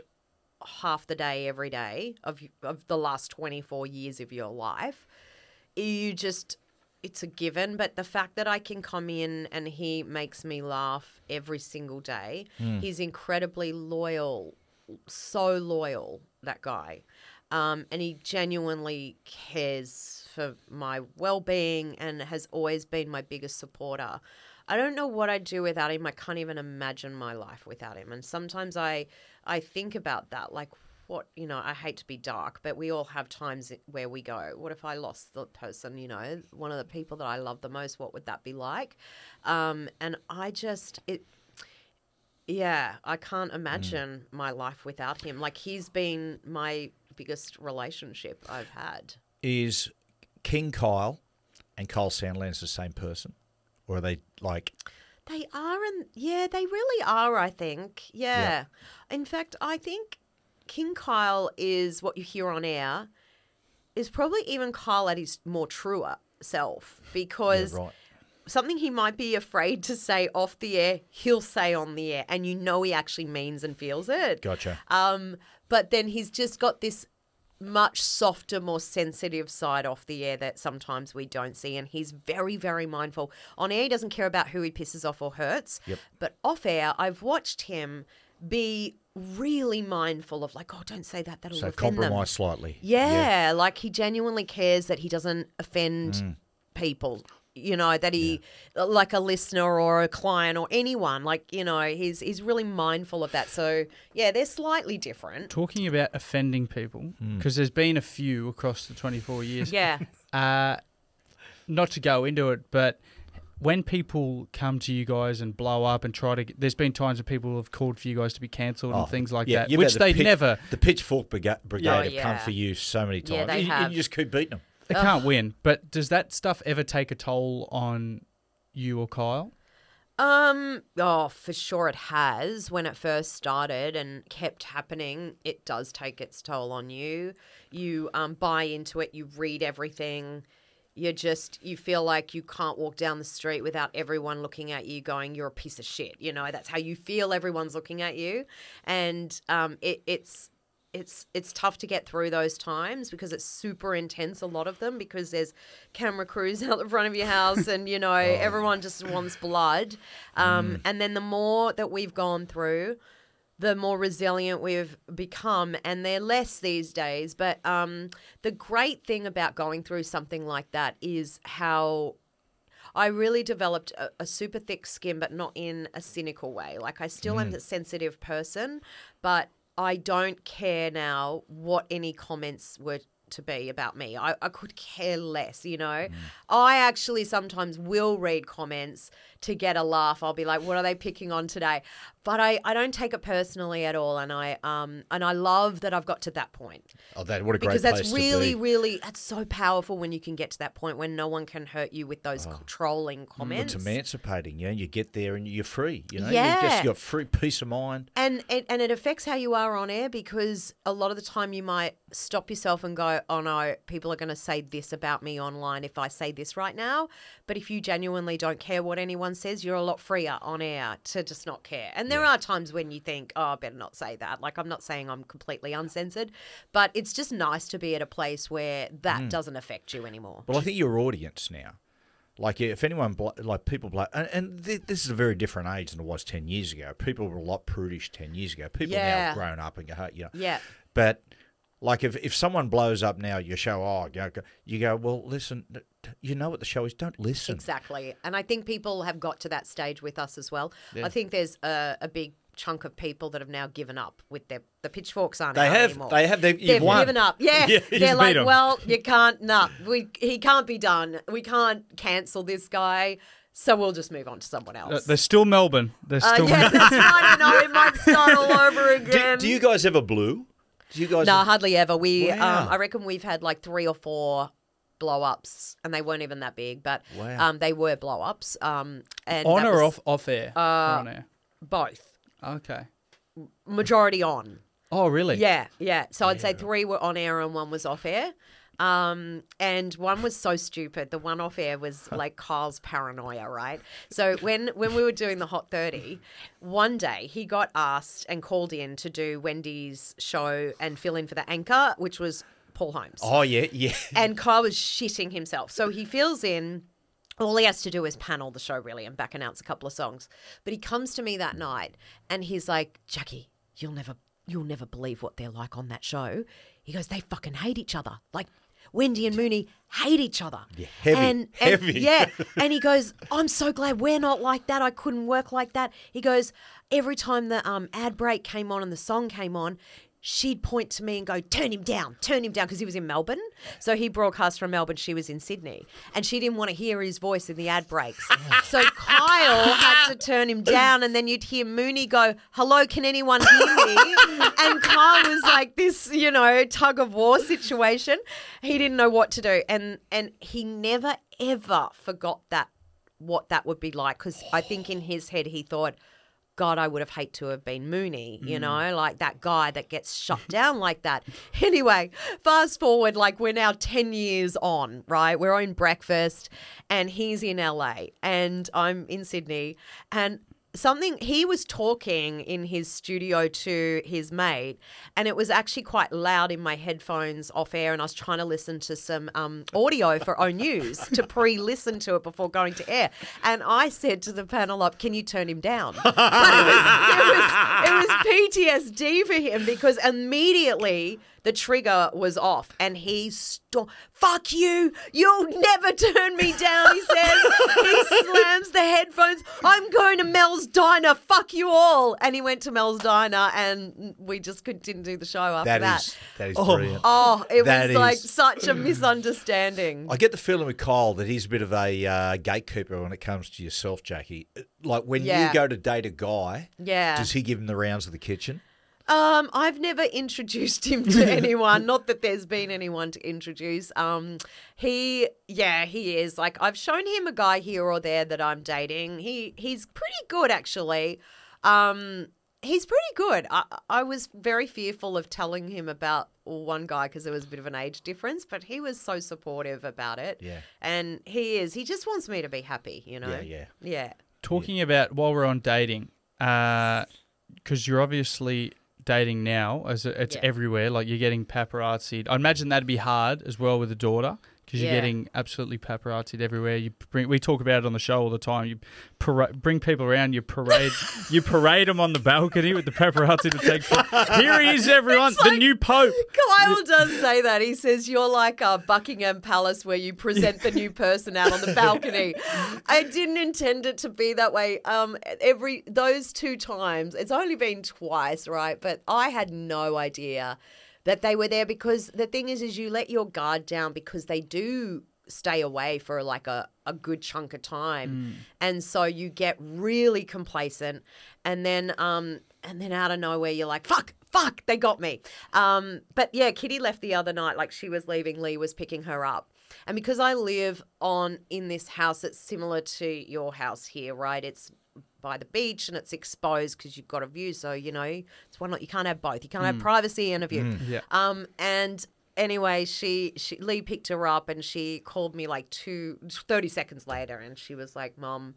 half the day every day of the last 24 years of your life, it's a given. But the fact that I can come in and he makes me laugh every single day, he's incredibly loyal, so loyal, that guy. And he genuinely cares for my well-being and has always been my biggest supporter. I don't know what I'd do without him. I can't even imagine my life without him. And sometimes I think about that, like, what, you know, I hate to be dark, but we all have times where we go, what if I lost the person, you know, one of the people that I love the most, what would that be like? And I can't imagine my life without him. Like, he's been my biggest relationship I've had. Is King Kyle and Kyle Sandilands the same person? Or are they like... They are, and they really are, I think. Yeah. In fact, I think King Kyle is what you hear on air is probably even Kyle at his more truer self, because something he might be afraid to say off the air, he'll say on the air, and you know he actually means and feels it. Gotcha. But then he's just got this much softer, more sensitive side off the air that sometimes we don't see, and he's very, very mindful. On air, he doesn't care about who he pisses off or hurts, but off air, I've watched him be really mindful of like, oh, don't say that, that'll offend them. Compromise slightly. Yeah, like he genuinely cares that he doesn't offend people. You know, that he, like a listener or a client or anyone, like, you know, he's really mindful of that. So, yeah, they're slightly different. Talking about offending people, because there's been a few across the 24 years. Yeah. Not to go into it, but when people come to you guys and blow up and try to... There's been times when people have called for you guys to be cancelled and things like that, which they never... The Pitchfork Brigade have come for you so many times. Yeah, they have. You just keep beating them. They can't win. But does that stuff ever take a toll on you or Kyle? For sure it has. When it first started and kept happening, it does take its toll on you. You buy into it, you read everything. You feel like you can't walk down the street without everyone looking at you going, you're a piece of shit. You know, that's how you feel everyone's looking at you. And it's tough to get through those times because it's super intense, a lot of them, because there's camera crews out the front of your house and, you know, everyone just wants blood. And then the more that we've gone through, the more resilient we've become, and they're less these days. But the great thing about going through something like that is how I really developed a super thick skin, but not in a cynical way. Like, I still am a sensitive person, but I don't care now what any comments were to be about me. I could care less, you know. I actually sometimes will read comments to get a laugh. I'll be like, what are they picking on today? But I don't take it personally at all, and I love that I've got to that point. Oh, what a great place because that's to really, be. really, that's so powerful when you can get to that point when no one can hurt you with those trolling comments. It's emancipating, you know. You get there and you're free, you know. Yeah. You just got free peace of mind. And it affects how you are on air, because a lot of the time you might stop yourself and go, oh no, people are going to say this about me online if I say this right now. But if you genuinely don't care what anyone says, you're a lot freer on air to just not care. And there are times when you think, oh, I better not say that. Like, I'm not saying I'm completely uncensored, but it's just nice to be at a place where that doesn't affect you anymore. Well, I think your audience now, like if anyone, this is a very different age than it was 10 years ago. People were a lot prudish 10 years ago. People now have grown up and go, you know. Yeah. But like if someone blows up now, your show, you go, well, listen, you know what the show is, don't listen. Exactly. And I think people have got to that stage with us as well. Yeah. I think there's a big chunk of people that have now given up with the pitchforks aren't out anymore. They've given up. Yeah. They're like, well, you can't, he can't be done. We can't cancel this guy. So we'll just move on to someone else. They're still Melbourne. They're still Melbourne. That's right. I know, it might start all over again. Do you guys ever blue? Do you guys? No, hardly ever. I reckon we've had like 3 or 4 blow-ups, and they weren't even that big, but they were blow-ups. And on or off air? On air? Both. Okay. Majority on. Oh, really? Yeah. So I'd say 3 were on air and 1 was off air. And one was so stupid. The one off air was like Kyle's paranoia, right? So when we were doing the Hot 30, one day he got asked and called in to do Wendy's show and fill in for the anchor, which was Paul Holmes. Oh, yeah. And Kyle was shitting himself. So he fills in. All he has to do is panel the show, really, and back announce a couple of songs. But he comes to me that night and he's like, Jackie, you'll never believe what they're like on that show. He goes, they fucking hate each other. Like, Wendy and Mooney hate each other. Yeah, heavy. Yeah. And he goes, I'm so glad we're not like that. I couldn't work like that. He goes, every time the ad break came on and the song came on, she'd point to me and go, turn him down, because he was in Melbourne. So he broadcast from Melbourne, she was in Sydney. And she didn't want to hear his voice in the ad breaks. So Kyle had to turn him down, and then you'd hear Mooney go, hello, can anyone hear me? And Kyle was like this, you know, tug of war situation. He didn't know what to do. And he never, ever forgot that what that would be like, because I think in his head he thought, God, I would have hated to have been Mooney, you know, like that guy that gets shut down like that. Anyway, fast forward, like we're now 10 years on, right? We're on breakfast and he's in LA and I'm in Sydney, and he was talking in his studio to his mate, and it was actually quite loud in my headphones off air, and I was trying to listen to some audio for O News to pre-listen to it before going to air. And I said to the panel up, can you turn him down? But it was PTSD for him, because immediately the trigger was off and he fuck you, you'll never turn me down, he says. He slams the headphones. I'm going to Mel's Diner, fuck you all. And he went to Mel's Diner and we just didn't do the show after that. That is brilliant. Oh, it was like such a misunderstanding. I get the feeling with Kyle that he's a bit of a gatekeeper when it comes to yourself, Jackie. Like when you go to date a guy, does he give him the rounds of the kitchen? I've never introduced him to anyone. Not that there's been anyone to introduce. He is. Like, I've shown him a guy here or there that I'm dating. He's pretty good, actually. He's pretty good. I was very fearful of telling him about one guy because there was a bit of an age difference, but he was so supportive about it. Yeah. And he is. He just wants me to be happy, you know? Yeah. Talking about while we're on dating, because you're obviously dating now, as it's everywhere, like you're getting paparazzi'd. I imagine that'd be hard as well with a daughter, because you're getting absolutely paparazzi'd everywhere. We talk about it on the show all the time. You bring people around, you parade them on the balcony with the paparazzi to take photos. Here he is, everyone, the new Pope. Kyle does say that. He says you're like Buckingham Palace where you present the new person out on the balcony. I didn't intend it to be that way. Those 2 times, it's only been twice, right? But I had no idea that they were there, because the thing is you let your guard down, because they do stay away for like a good chunk of time. And so you get really complacent, and then out of nowhere you're like, fuck, they got me. But yeah, Kitty left the other night, like she was leaving, Lee was picking her up. And because I live in this house that's similar to your house here, right? It's by the beach and it's exposed because you've got a view. So, you know, it's one, you can't have both. You can't have privacy and a view. And anyway, Lee picked her up and she called me like 30 seconds later, and she was like, Mum,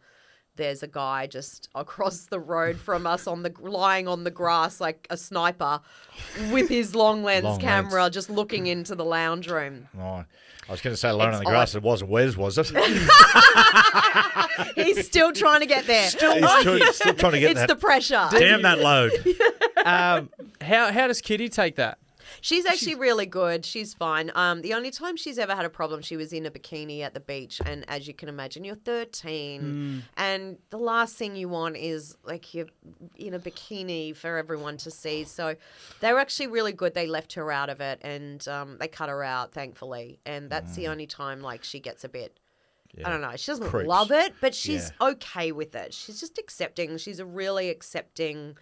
there's a guy just across the road from us lying on the grass like a sniper with his long lens camera just looking into the lounge room. Oh, I was going to say lying on the grass. It wasn't Wes, was it? He's still trying to get there. Still trying to get It's the pressure. Damn that load. How does Kitty take that? She's actually really good. She's fine. The only time she's ever had a problem, she was in a bikini at the beach. And as you can imagine, you're 13. And the last thing you want is like you're in a bikini for everyone to see. So they were actually really good. They left her out of it, and they cut her out, thankfully. And that's the only time like she gets a bit... I don't know. She doesn't love it, but she's okay with it. She's just accepting. She's a really accepting...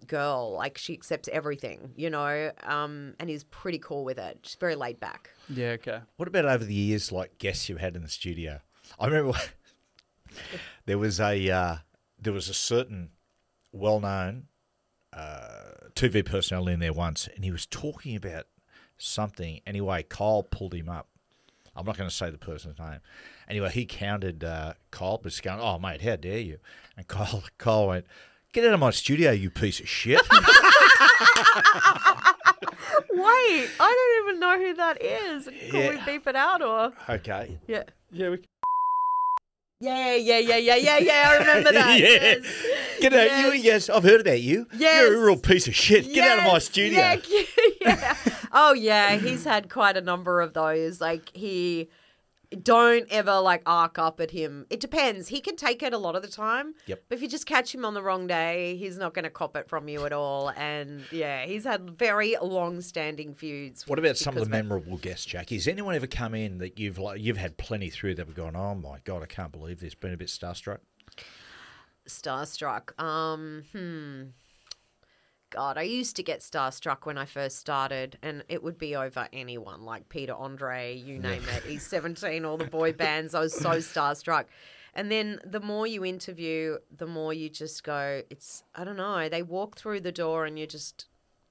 girl. Like, she accepts everything, you know, and he's pretty cool with it. She's very laid back. Yeah, okay. What about over the years, like guests you've had in the studio? I remember there was a certain well-known TV personality in there once, and he was talking about something. Anyway, Kyle pulled him up. I'm not going to say the person's name. Anyway, he counted Kyle, but just going, "Oh, mate, how dare you?" And Kyle went, "Get out of my studio, you piece of shit." Wait, I don't even know who that is. Can we beep it out or? Okay. Yeah. Yeah, Yeah. I remember that. Yes. Get out, yes, I've heard about you. Yes. You're a real piece of shit. Get out of my studio. Yeah. Oh, yeah. He's had quite a number of those. Like, don't ever like arc up at him. It depends. He can take it a lot of the time. Yep. But if you just catch him on the wrong day, he's not going to cop it from you at all. And yeah, he's had very long-standing feuds. What about some of the memorable guests, Jackie? Has anyone ever come in that you've had plenty through that have gone, "Oh my God, I can't believe this," been a bit starstruck? Starstruck. God, I used to get starstruck when I first started, and it would be over anyone, like Peter Andre, you name it. He's 17, all the boy bands. I was so starstruck. And then the more you interview, the more you just go, I don't know, they walk through the door and you're just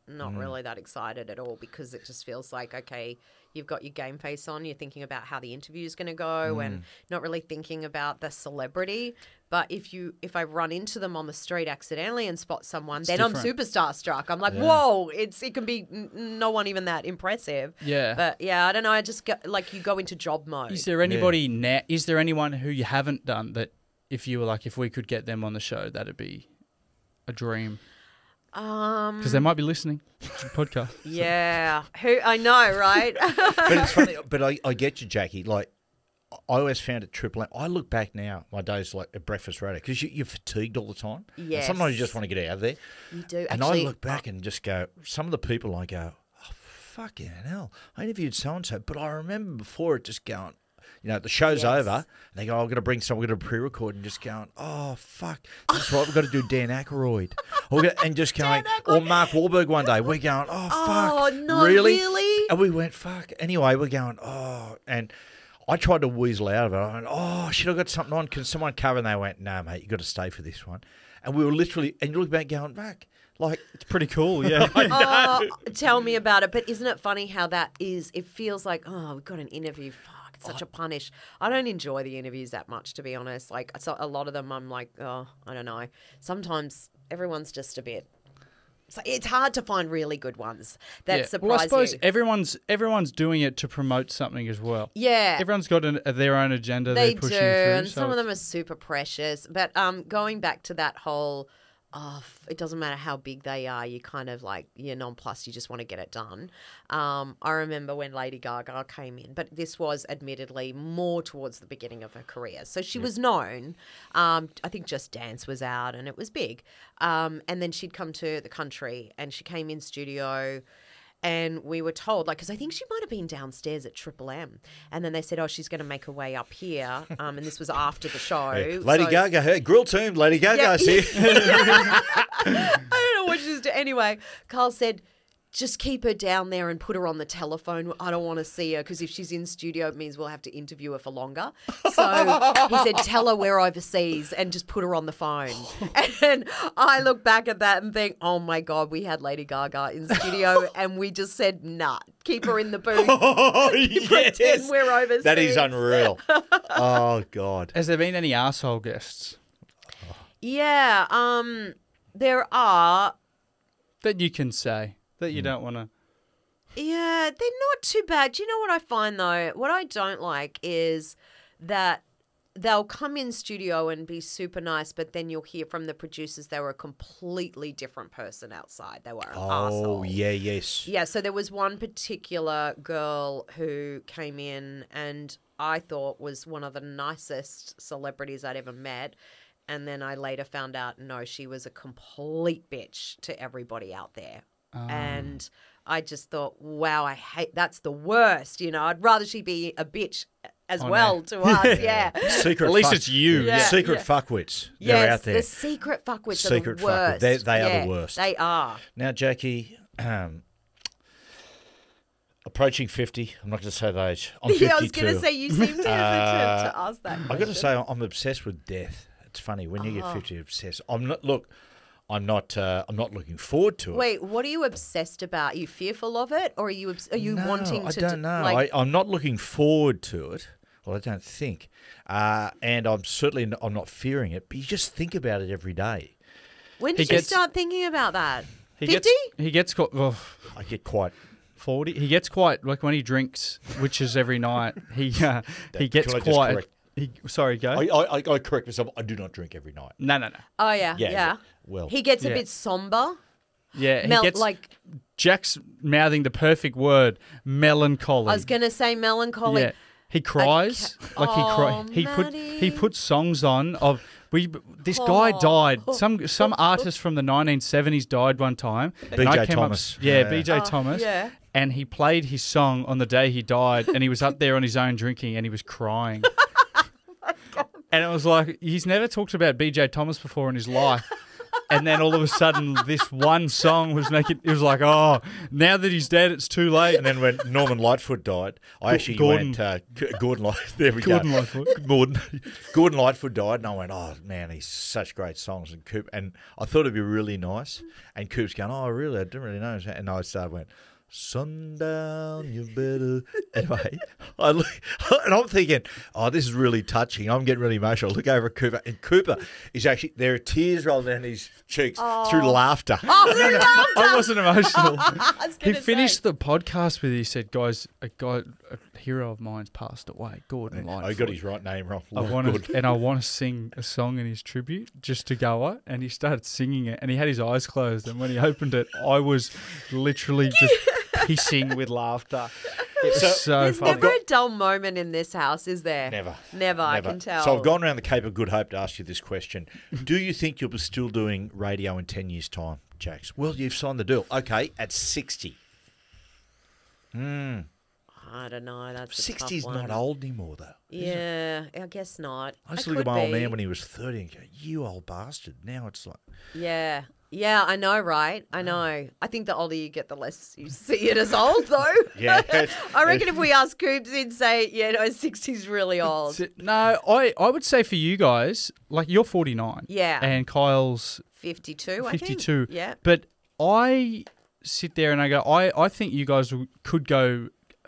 not really that excited at all because it just feels like, okay, you've got your game face on, you're thinking about how the interview is going to go and not really thinking about the celebrity. But if I run into them on the street accidentally and spot someone, then I'm superstar struck. I'm like, whoa, it can be no one even that impressive. Yeah. But yeah, I don't know. I just you go into job mode. Is there anybody now? Is there anyone who you haven't done that if you were like, if we could get them on the show, that'd be a dream? Because they might be listening to the podcast. Yeah. Who I know, right? But it's funny. But I get you, Jackie. Like, I always found it Triple M. I look back now, my days like at breakfast radio, because you're fatigued all the time. Yes. And sometimes you just want to get out of there. You do. And Actually, I look back and just go, some of the people I go, oh, fucking hell. I interviewed so-and-so. But I remember before it just going, the show's over. And they go, I'm going to bring someone, we're going to pre-record, and just going, oh, fuck. That's right, we've got to do Dan Aykroyd. And just going, or Mark Wahlberg one day. We're going, oh, fuck. Oh, no, really? really? And we went, fuck. Anyway, we're going, oh. And I tried to weasel out of it. I went, oh, shit, I got something on. Can someone cover? And they went, no, mate, you got to stay for this one. And we were literally, and you look back going, back. Like, it's pretty cool, yeah. Tell me about it. But isn't it funny how that is? It feels like, oh, we've got an interview. Fuck, it's such a punish. I don't enjoy the interviews that much, to be honest. Like, so a lot of them, I'm like, oh, I don't know. Sometimes everyone's just a bit. It's hard to find really good ones that surprise you. Well, I suppose everyone's doing it to promote something as well. Yeah. Everyone's got their own agenda they're pushing through. And some of them are super precious. But going back to that whole, it doesn't matter how big they are, you kind of like, you're nonplussed, you just want to get it done. I remember when Lady Gaga came in, but this was admittedly more towards the beginning of her career. So she was known. I think Just Dance was out and it was big. And then she'd come to the country and she came in studio. And we were told, because I think she might have been downstairs at Triple M. And then they said, she's going to make her way up here. And this was after the show. Hey, Lady Gaga, hey, grill team, Lady Gaga's here. I don't know what she's doing. Anyway, Carl said, just keep her down there and put her on the telephone. I don't want to see her because if she's in studio, it means we'll have to interview her for longer. So he said, tell her we're overseas and just put her on the phone. And I look back at that and think, oh my God, we had Lady Gaga in studio and we just said, nah, keep her in the booth. Oh, yes. Pretend we're overseas. That is unreal. Oh, God. Has there been any arsehole guests? Yeah, there are. That you can say. That you don't want to... Yeah, they're not too bad. Do you know what I find, though? What I don't like is that they'll come in studio and be super nice, but then you'll hear from the producers they were a completely different person outside. They were an arsehole. Oh, yeah, yes. Yeah, so there was one particular girl who came in and I thought was one of the nicest celebrities I'd ever met. And then I later found out, no, she was a complete bitch to everybody out there. And I just thought, wow, that's the worst. I'd rather she be a bitch as well to us. Yeah. Secret At least it's you. Yeah. Secret fuckwits. Yes, They're out there. the secret fuckwits are the worst. They are the worst. They are. Now, Jackie, approaching 50. I'm not going to say the age. I'm 52. I was going to say, you seem to hesitant to ask that question. I've got to say, I'm obsessed with death. It's funny. When you get 50, you're obsessed. I'm not looking forward to it. Wait, what are you obsessed about? Are you fearful of it, or are you wanting to? I don't know. I'm not looking forward to it. Well, I don't think, and I'm not fearing it. But you just think about it every day. When did you start thinking about that? 50? He gets quite. Well, I get quite 40. He gets quite like when he drinks, which is every night. He gets quite. Sorry, go. I correct myself. I do not drink every night. No. Oh, yeah. Well, he gets a bit somber. Yeah, he gets Jack's mouthing the perfect word, melancholy. I was going to say melancholy. Yeah, he cries He puts songs on of this guy died. Some artist from the 1970s died one time. BJ Thomas. BJ Thomas. Yeah. And he played his song on the day he died, and he was up there on his own drinking, and he was crying. And it was like, he's never talked about BJ Thomas before in his life. And then all of a sudden, this one song was making. It was like, oh, now that he's dead, it's too late. And then when Norman Lightfoot died, I actually Gordon. went Gordon Lightfoot. There we Gordon go. Lightfoot. Gordon Lightfoot died, and I went, oh man, he's such great songs. And Coop, and I thought it'd be really nice. And Coop's going, oh really? I didn't really know. And I went, sundown, you better. Anyway, and I'm thinking, oh, this is really touching. I'm getting really emotional. I look over at Cooper, and Cooper is actually, there are tears rolling down his cheeks through laughter. Oh, through laughter. I wasn't emotional. He gonna finished the podcast with, he said, guys, a hero of mine's passed away, Gordon Lightfoot. I got his right name wrong. I want to sing a song in his tribute just to Goa, and he started singing it, and he had his eyes closed, and when he opened it, I was literally just pissing with laughter. It was so There's funny. never a dull moment in this house, is there? Never. I can tell. So I've gone around the Cape of Good Hope to ask you this question. Do you think you'll be still doing radio in 10 years' time, Jax? Well, you've signed the deal. Okay, at 60. I don't know. That's a 60 is tough not one. old anymore, though. Yeah, I guess not. I used It to look at could my old be. man when he was 30 and go, you old bastard. Now it's like... Yeah. Yeah, I know, right? I know. I think the older you get, the less you see it as old, though. Yeah. I reckon if we ask Coops, he'd say, yeah, no, 60's really old. No, I would say for you guys, like you're 49. Yeah. And Kyle's 52, I think. 52. Yeah. But I sit there and I go, I think you guys could go.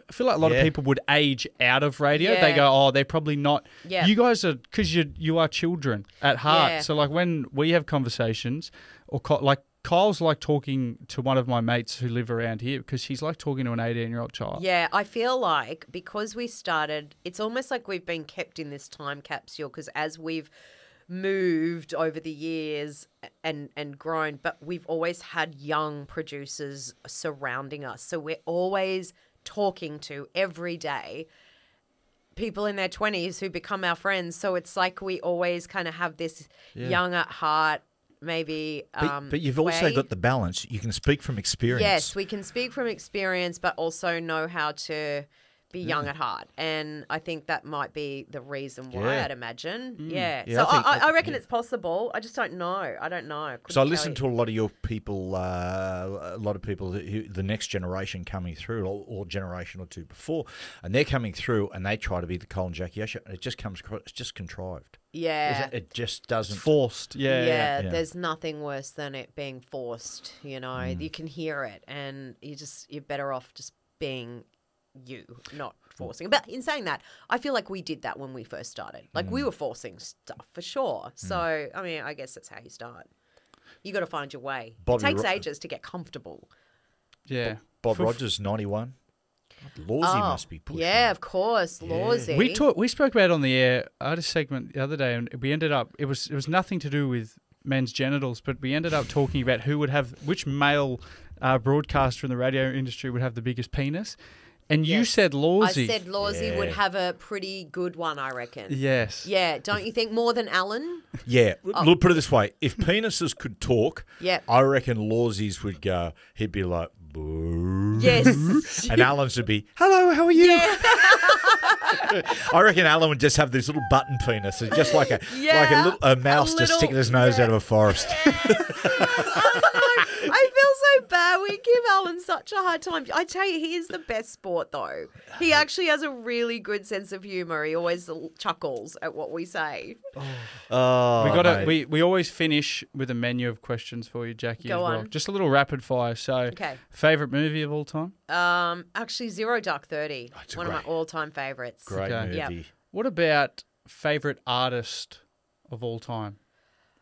I feel like a lot of people would age out of radio. Yeah. They go, oh, they're probably not. Yeah. You guys are, because you are children at heart. Yeah. So like when we have conversations, or like Kyle's like talking to one of my mates who live around here because he's like talking to an 18-year-old child. Yeah, I feel like because we started, it's almost like we've been kept in this time capsule because as we've moved over the years and grown, but we've always had young producers surrounding us. So we're always talking to every day people in their 20s who become our friends. So it's like we always kind of have this young at heart, maybe. But you've also way. got the balance. You can speak from experience. Yes, we can speak from experience, but also know how to be young at heart. And I think that might be the reason why, Yeah. I'd imagine. Yeah, So I think- I reckon it's possible. I just don't know. I don't know. So I listen to a lot of your people, a lot of people, the next generation coming through, or generation or two before, and they're coming through and they try to be the Cole and Jackie O show, and it just comes across, it's just contrived. Yeah. It just doesn't. Forced. Yeah, Yeah. there's nothing worse than it being forced, you know. You can hear it and you're better off just being you, not forcing. But in saying that, I feel like we did that when we first started. Like we were forcing stuff for sure. So, I mean, I guess that's how you start. You got to find your way. Bobby it takes Ro- ages to get comfortable. Yeah. Bob Rogers, 91. Lawsy must be pushing. Yeah, of course, Lawsy. We spoke about it on the air. I had a segment the other day, and we ended up. It was nothing to do with men's genitals, but we ended up talking about which male broadcaster in the radio industry would have the biggest penis. And you Yes. said Lawsy. I said Lawsy would have a pretty good one, I reckon. Yes. Yeah, don't you think more than Alan? Yeah. Look, put it this way. If penises could talk, Yep. I reckon Lawsy's would go, he'd be like, boo. Yes. And Alan's would be, hello, how are you? Yeah. I reckon Alan would just have this little button penis, it's just like Yeah, a mouse just sticking his nose out of a forest. I feel so bad. We give Alan such a hard time. I tell you, he is the best sport, though. He actually has a really good sense of humour. He always chuckles at what we say. Oh, mate. We always finish with a menu of questions for you, Jackie. Go as well. on. Just a little rapid fire. So, Okay. favorite movie of all time? Actually, Zero Dark 30. it's a One of my great- all-time favourites. Great Okay. movie. Yep. What about favorite artist of all time,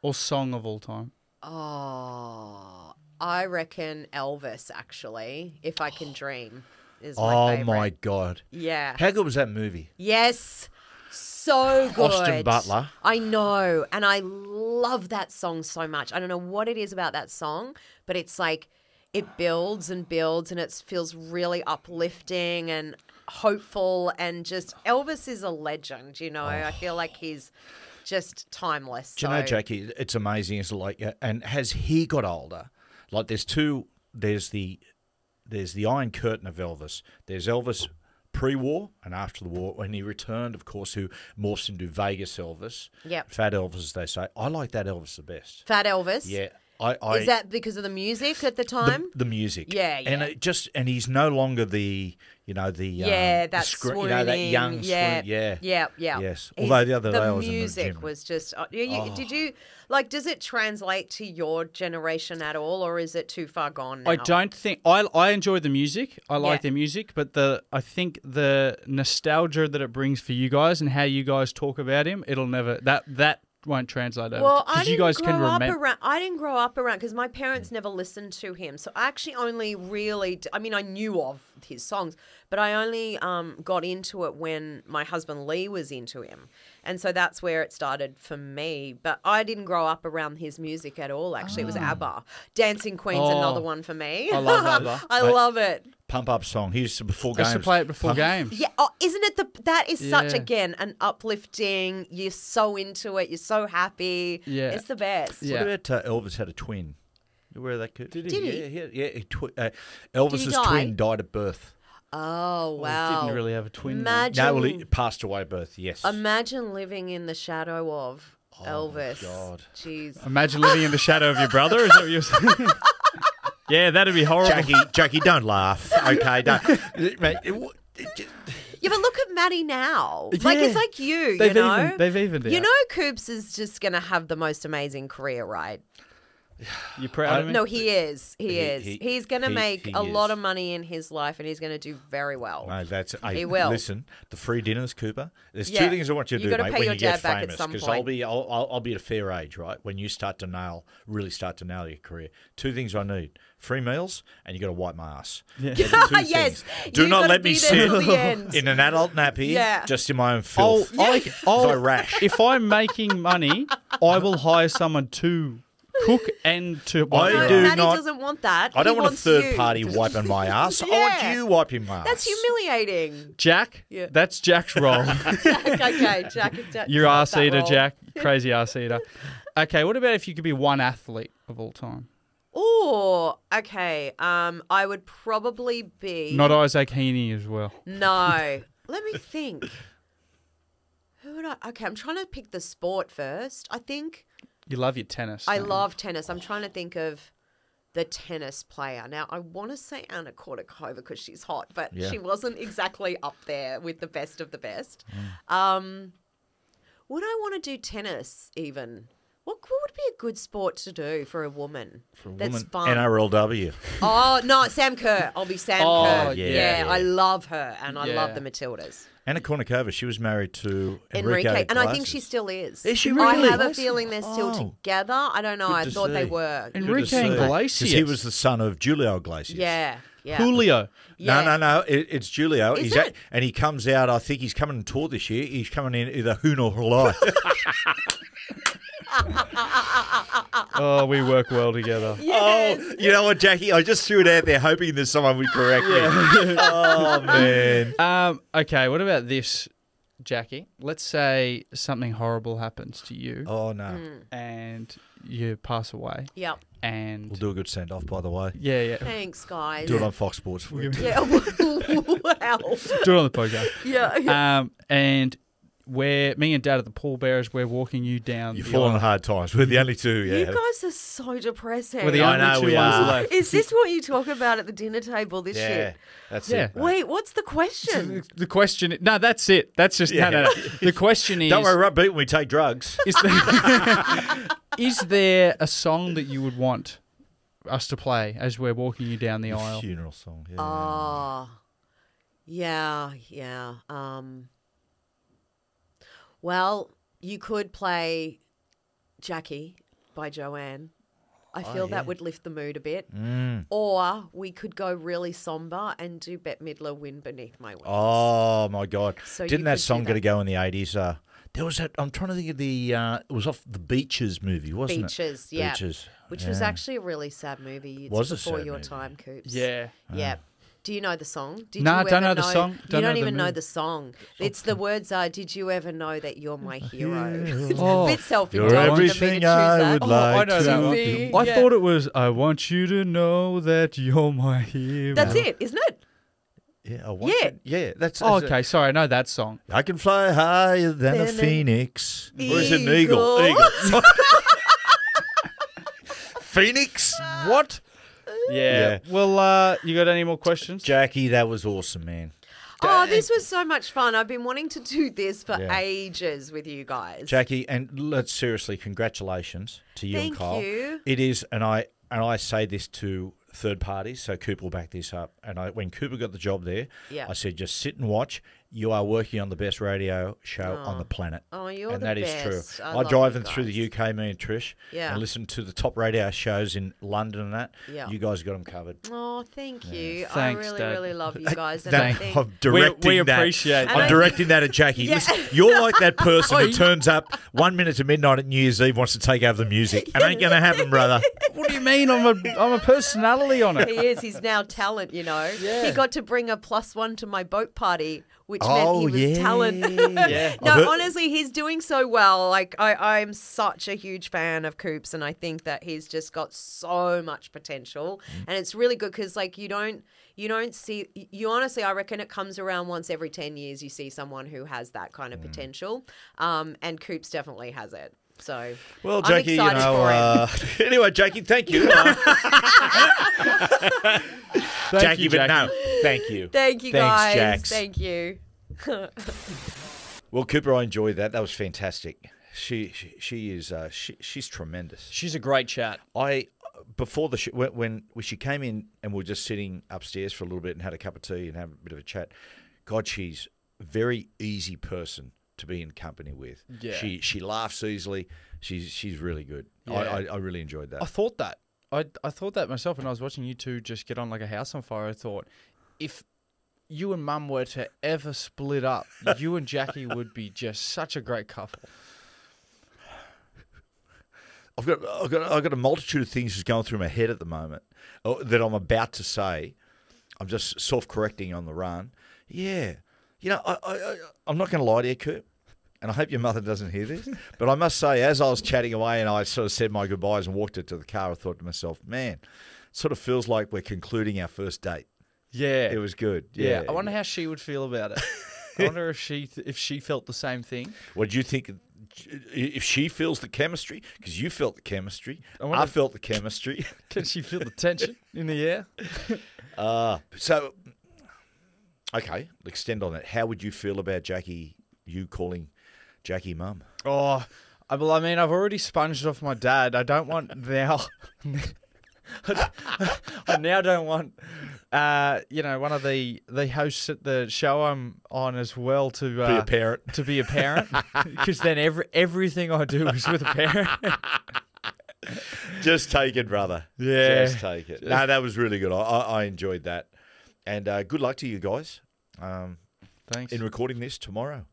or song of all time? Oh, I reckon Elvis, actually, If I Can Dream, is my Oh, favourite. my God. Yeah. How good was that movie? Yes. So good. Austin Butler. I know. And I love that song so much. I don't know what it is about that song, but it's like it builds and builds and it feels really uplifting and hopeful. And just Elvis is a legend, you know. I feel like he's just timeless. Do you know, Jackie, it's amazing. It's like, and as he got older, like there's the Iron Curtain of Elvis. There's Elvis pre-war and after the war. When he returned, of course, who morphs into Vegas Elvis. Yep. Fat Elvis, as they say. I like that Elvis the best. Fat Elvis. Yeah. Is that because of the music at the time? The music, Yeah. And he's no longer the that that swooning, that young yeah, swoon, yeah. Yes. Although the other day I was in the music gym. was just. Did you does it translate to your generation at all, or is it too far gone now? I don't think I enjoy the music. I like their music, but I think the nostalgia that it brings for you guys and how you guys talk about him, it'll never that won't translate over. Well, because you guys can remember. I didn't grow up around because my parents never listened to him. So I actually only really, I knew of his songs, but I only got into it when my husband Lee was into him. And so that's where it started for me. But I didn't grow up around his music at all, actually. It was ABBA. Dancing Queen's another one for me. I love ABBA. I love it. Pump Up song. He used to before I games. used to play it before games. Yeah, isn't it that is such, again, an uplifting, you're so into it, you're so happy. Yeah. It's the best. Yeah. What about Elvis had a twin? You aware of that? Did he? Did he? Elvis's die? twin died at birth. Oh, He wow. didn't really have a twin. then. Imagine, No, well, he passed away at birth, yes. imagine living in the shadow of Elvis. God. Jeez. Imagine living in the shadow of your brother. Is that what you're saying? Yeah, that'd be horrible. Jackie, don't laugh. Okay, don't. Mate, Yeah, but look at Matty now. Like, Yeah. it's like you They've know? they've evened it. You know Coops is just going to have the most amazing career, right? You proud of me? No, he is. He is. he- He's going to he- make he a lot is. of money in his life, and he's going to do very well. Mate, He will. Listen, the free dinners, Cooper. There's Yeah. two things I want you to You do, gotta mate, pay when your you get dad back at famous. some Because point. I'll be at a fair age, right? When you really start to nail your career. Two things I need: free meals, and you got to wipe my ass. Yeah. They're the two Yes. things. Do You not gotta let me be there sit till the end. in an adult nappy, Yeah. just in my own filth. I'll rash. If I'm making money, I will hire someone to cook and to wipe I your do ass. Matty not- doesn't want that. I don't He want a wants third you. party wiping my ass. I Yeah. want you wiping my ass. That's humiliating. Jack, Yeah. that's Jack's role. Okay, Jack. You're got arse that eater, role. Jack. Crazy arse eater. Okay, what about if you could be one athlete of all time? Oh, okay. I would probably be Not Isaac Heaney as well. No. Let me think. Who would I? Okay, I'm trying to pick the sport first. I think You love your tennis. I don't you? love tennis. I'm trying to think of the tennis player. Now, I want to say Anna Kournikova because she's hot, but Yeah. she wasn't exactly up there with the best of the best. Would I want to do tennis even? What would be a good sport to do for a woman? That's fun. NRLW. Oh, no, Sam Kerr. I'll be Sam Oh, Kerr. yeah. I love her and I love Yeah. the Matildas. Anna Kournikova, she was married to Enrique. Enrique And I think Iglesias. she still is. Is she I really? have a feeling they're still Oh. together. I don't know. Good I to thought they see. were. Enrique Iglesias. Because he was the son of Julio Iglesias. Yeah. Yeah. Julio. Yeah. No. It's Julio. Is He's it? and he comes out. I think he's coming on tour this year. He's coming in either Hoon or Hulai. Oh, we work well together. Yes. Oh, you know what, Jackie? I just threw it out there hoping that someone would correct me. Oh man. Okay, what about this, Jackie? Let's say something horrible happens to you Oh no. and you pass away. Yep. And We'll do a good send off, by the way. yeah. Thanks, guys. Do it on Fox Sports for you. Yeah. Wow. Do it on the podcast. Yeah. And me and Dad are the pallbearers. We're walking you down. You've the fallen aisle. on hard times. We're the only two. You Yeah. guys are so depressing. We're the I only know two we ones are. left. Is this what you talk about at the dinner table? This Yeah. shit. That's Yeah. it. mate. Wait, what's the question? The question. No, that's it. That's just no. The question is. Don't worry, rub beat when we take drugs. Is there a song that you would want us to play as we're walking you down the aisle? Funeral song. Yeah. Oh, yeah. Well, you could play Jackie by Joanne. I feel that would lift the mood a bit. Or we could go really somber and do Bette Midler, Wind Beneath My Wings. Oh my God! So you Didn't that could do song get that. to go in the 80s? There was that. I'm trying to think of the. It was off the Beaches movie, wasn't Beaches, it? yeah. Beaches, Which was yeah. actually a really sad movie. It's Was a before sad your movie. time, Coops. Yeah. Yeah. Do you know the song? Did No, you don't ever know the song. You Don't know don't the even know movie. the song. It's the words are, did you ever know that you're my hero? It's Oh. a bit self-indulgent You're of me to everything choose I that. would Oh, like I know to that one. be. I Yeah. thought it was, I want you to know that you're my hero. That's it, isn't it? Yeah, I want Yeah. it. Yeah, that's Oh, it. okay, sorry, I know that song. I can fly higher than a Than a phoenix. Or is it an eagle? eagle. Eagle. Phoenix? What? Yeah. Well, you got any more questions? Jackie, that was awesome, man. Oh, this was so much fun. I've been wanting to do this for Yeah. ages with you guys. Jackie, and let's seriously, congratulations to you and Thank Kyle. you. It is, and I say this to third parties, so Cooper will back this up. And when Cooper got the job there, Yeah. I said, just sit and watch. You are working on the best radio show on the planet. Oh, you're and the that best. is true. I love drive you them through the guys. UK, me and Trish, Yeah. and listen to the top radio shows in London and that. Yeah. You guys got them covered. Oh, thank you. Thanks, I really, Dad. really love you guys. And I think I'm directing we that. appreciate And I'm I- directing that at Jackie. Yeah. Listen, you're like that person who turns up 1 minute to midnight at New Year's Eve, wants to take over the music. It ain't going to happen, brother. What do you mean? I'm a personality on it. he is. He's now talent, you know. Yeah. He got to bring a +1 to my boat party, which Oh, meant he was yeah. talent. Yeah. I've No, heard- honestly, he's doing so well. Like I'm such a huge fan of Coops, and I think that he's just got so much potential, and it's really good because like you don't see you honestly. I reckon it comes around once every 10 years. You see someone who has that kind of potential, and Coops definitely has it. So Well, I'm Jackie, you excited know. for Anyway, Jackie, thank you. Jackie, but no, thank you. Thank you, Thanks, guys. Jax. Thank you. Well, Cooper, I enjoyed that. That was fantastic. She is she's tremendous. She's a great chat. Before the when she came in and we were just sitting upstairs for a little bit and had a cup of tea and had a bit of a chat. God, she's a very easy person to be in company with. Yeah. She laughs easily. She's really good. Yeah. I really enjoyed that. I thought that. I thought that myself when I was watching you two just get on like a house on fire. I thought, if you and Mum were to ever split up, you and Jackie would be just such a great couple. I've got a multitude of things just going through my head at the moment that I'm about to say. I'm just self-correcting on the run. Yeah, you know, I'm not going to lie to you, Coop, and I hope your mother doesn't hear this, but I must say, as I was chatting away and I sort of said my goodbyes and walked it to the car, I thought to myself, man, it sort of feels like we're concluding our first date. Yeah. It was good. Yeah. Yeah. I wonder how she would feel about it. I wonder if she felt the same thing. What do you think? If she feels the chemistry, because you felt the chemistry, wonder I felt the chemistry. Can she feel the tension in the air? So, okay, extend on that. How would you feel about Jackie, you calling Jackie mum? Oh, well, I mean, I've already sponged off my dad. I don't want now. I now don't want, one of the hosts at the show I'm on as well to Be a parent. To be a parent, because then everything I do is with a parent. Just take it, brother. Yeah. Just take it. No, that was really good. I enjoyed that. And good luck to you guys Thanks. in recording this tomorrow.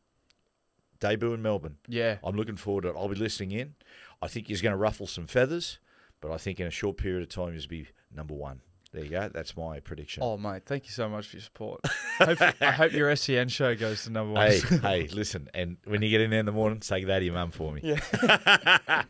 Debut in Melbourne. Yeah. I'm looking forward to it. I'll be listening in. I think he's going to ruffle some feathers, but I think in a short period of time he's be number one. There you go. That's my prediction. Oh, mate, thank you so much for your support. I hope your SEN show goes to number one. Hey, listen. And when you get in there in the morning, say that to your mum for me. Yeah.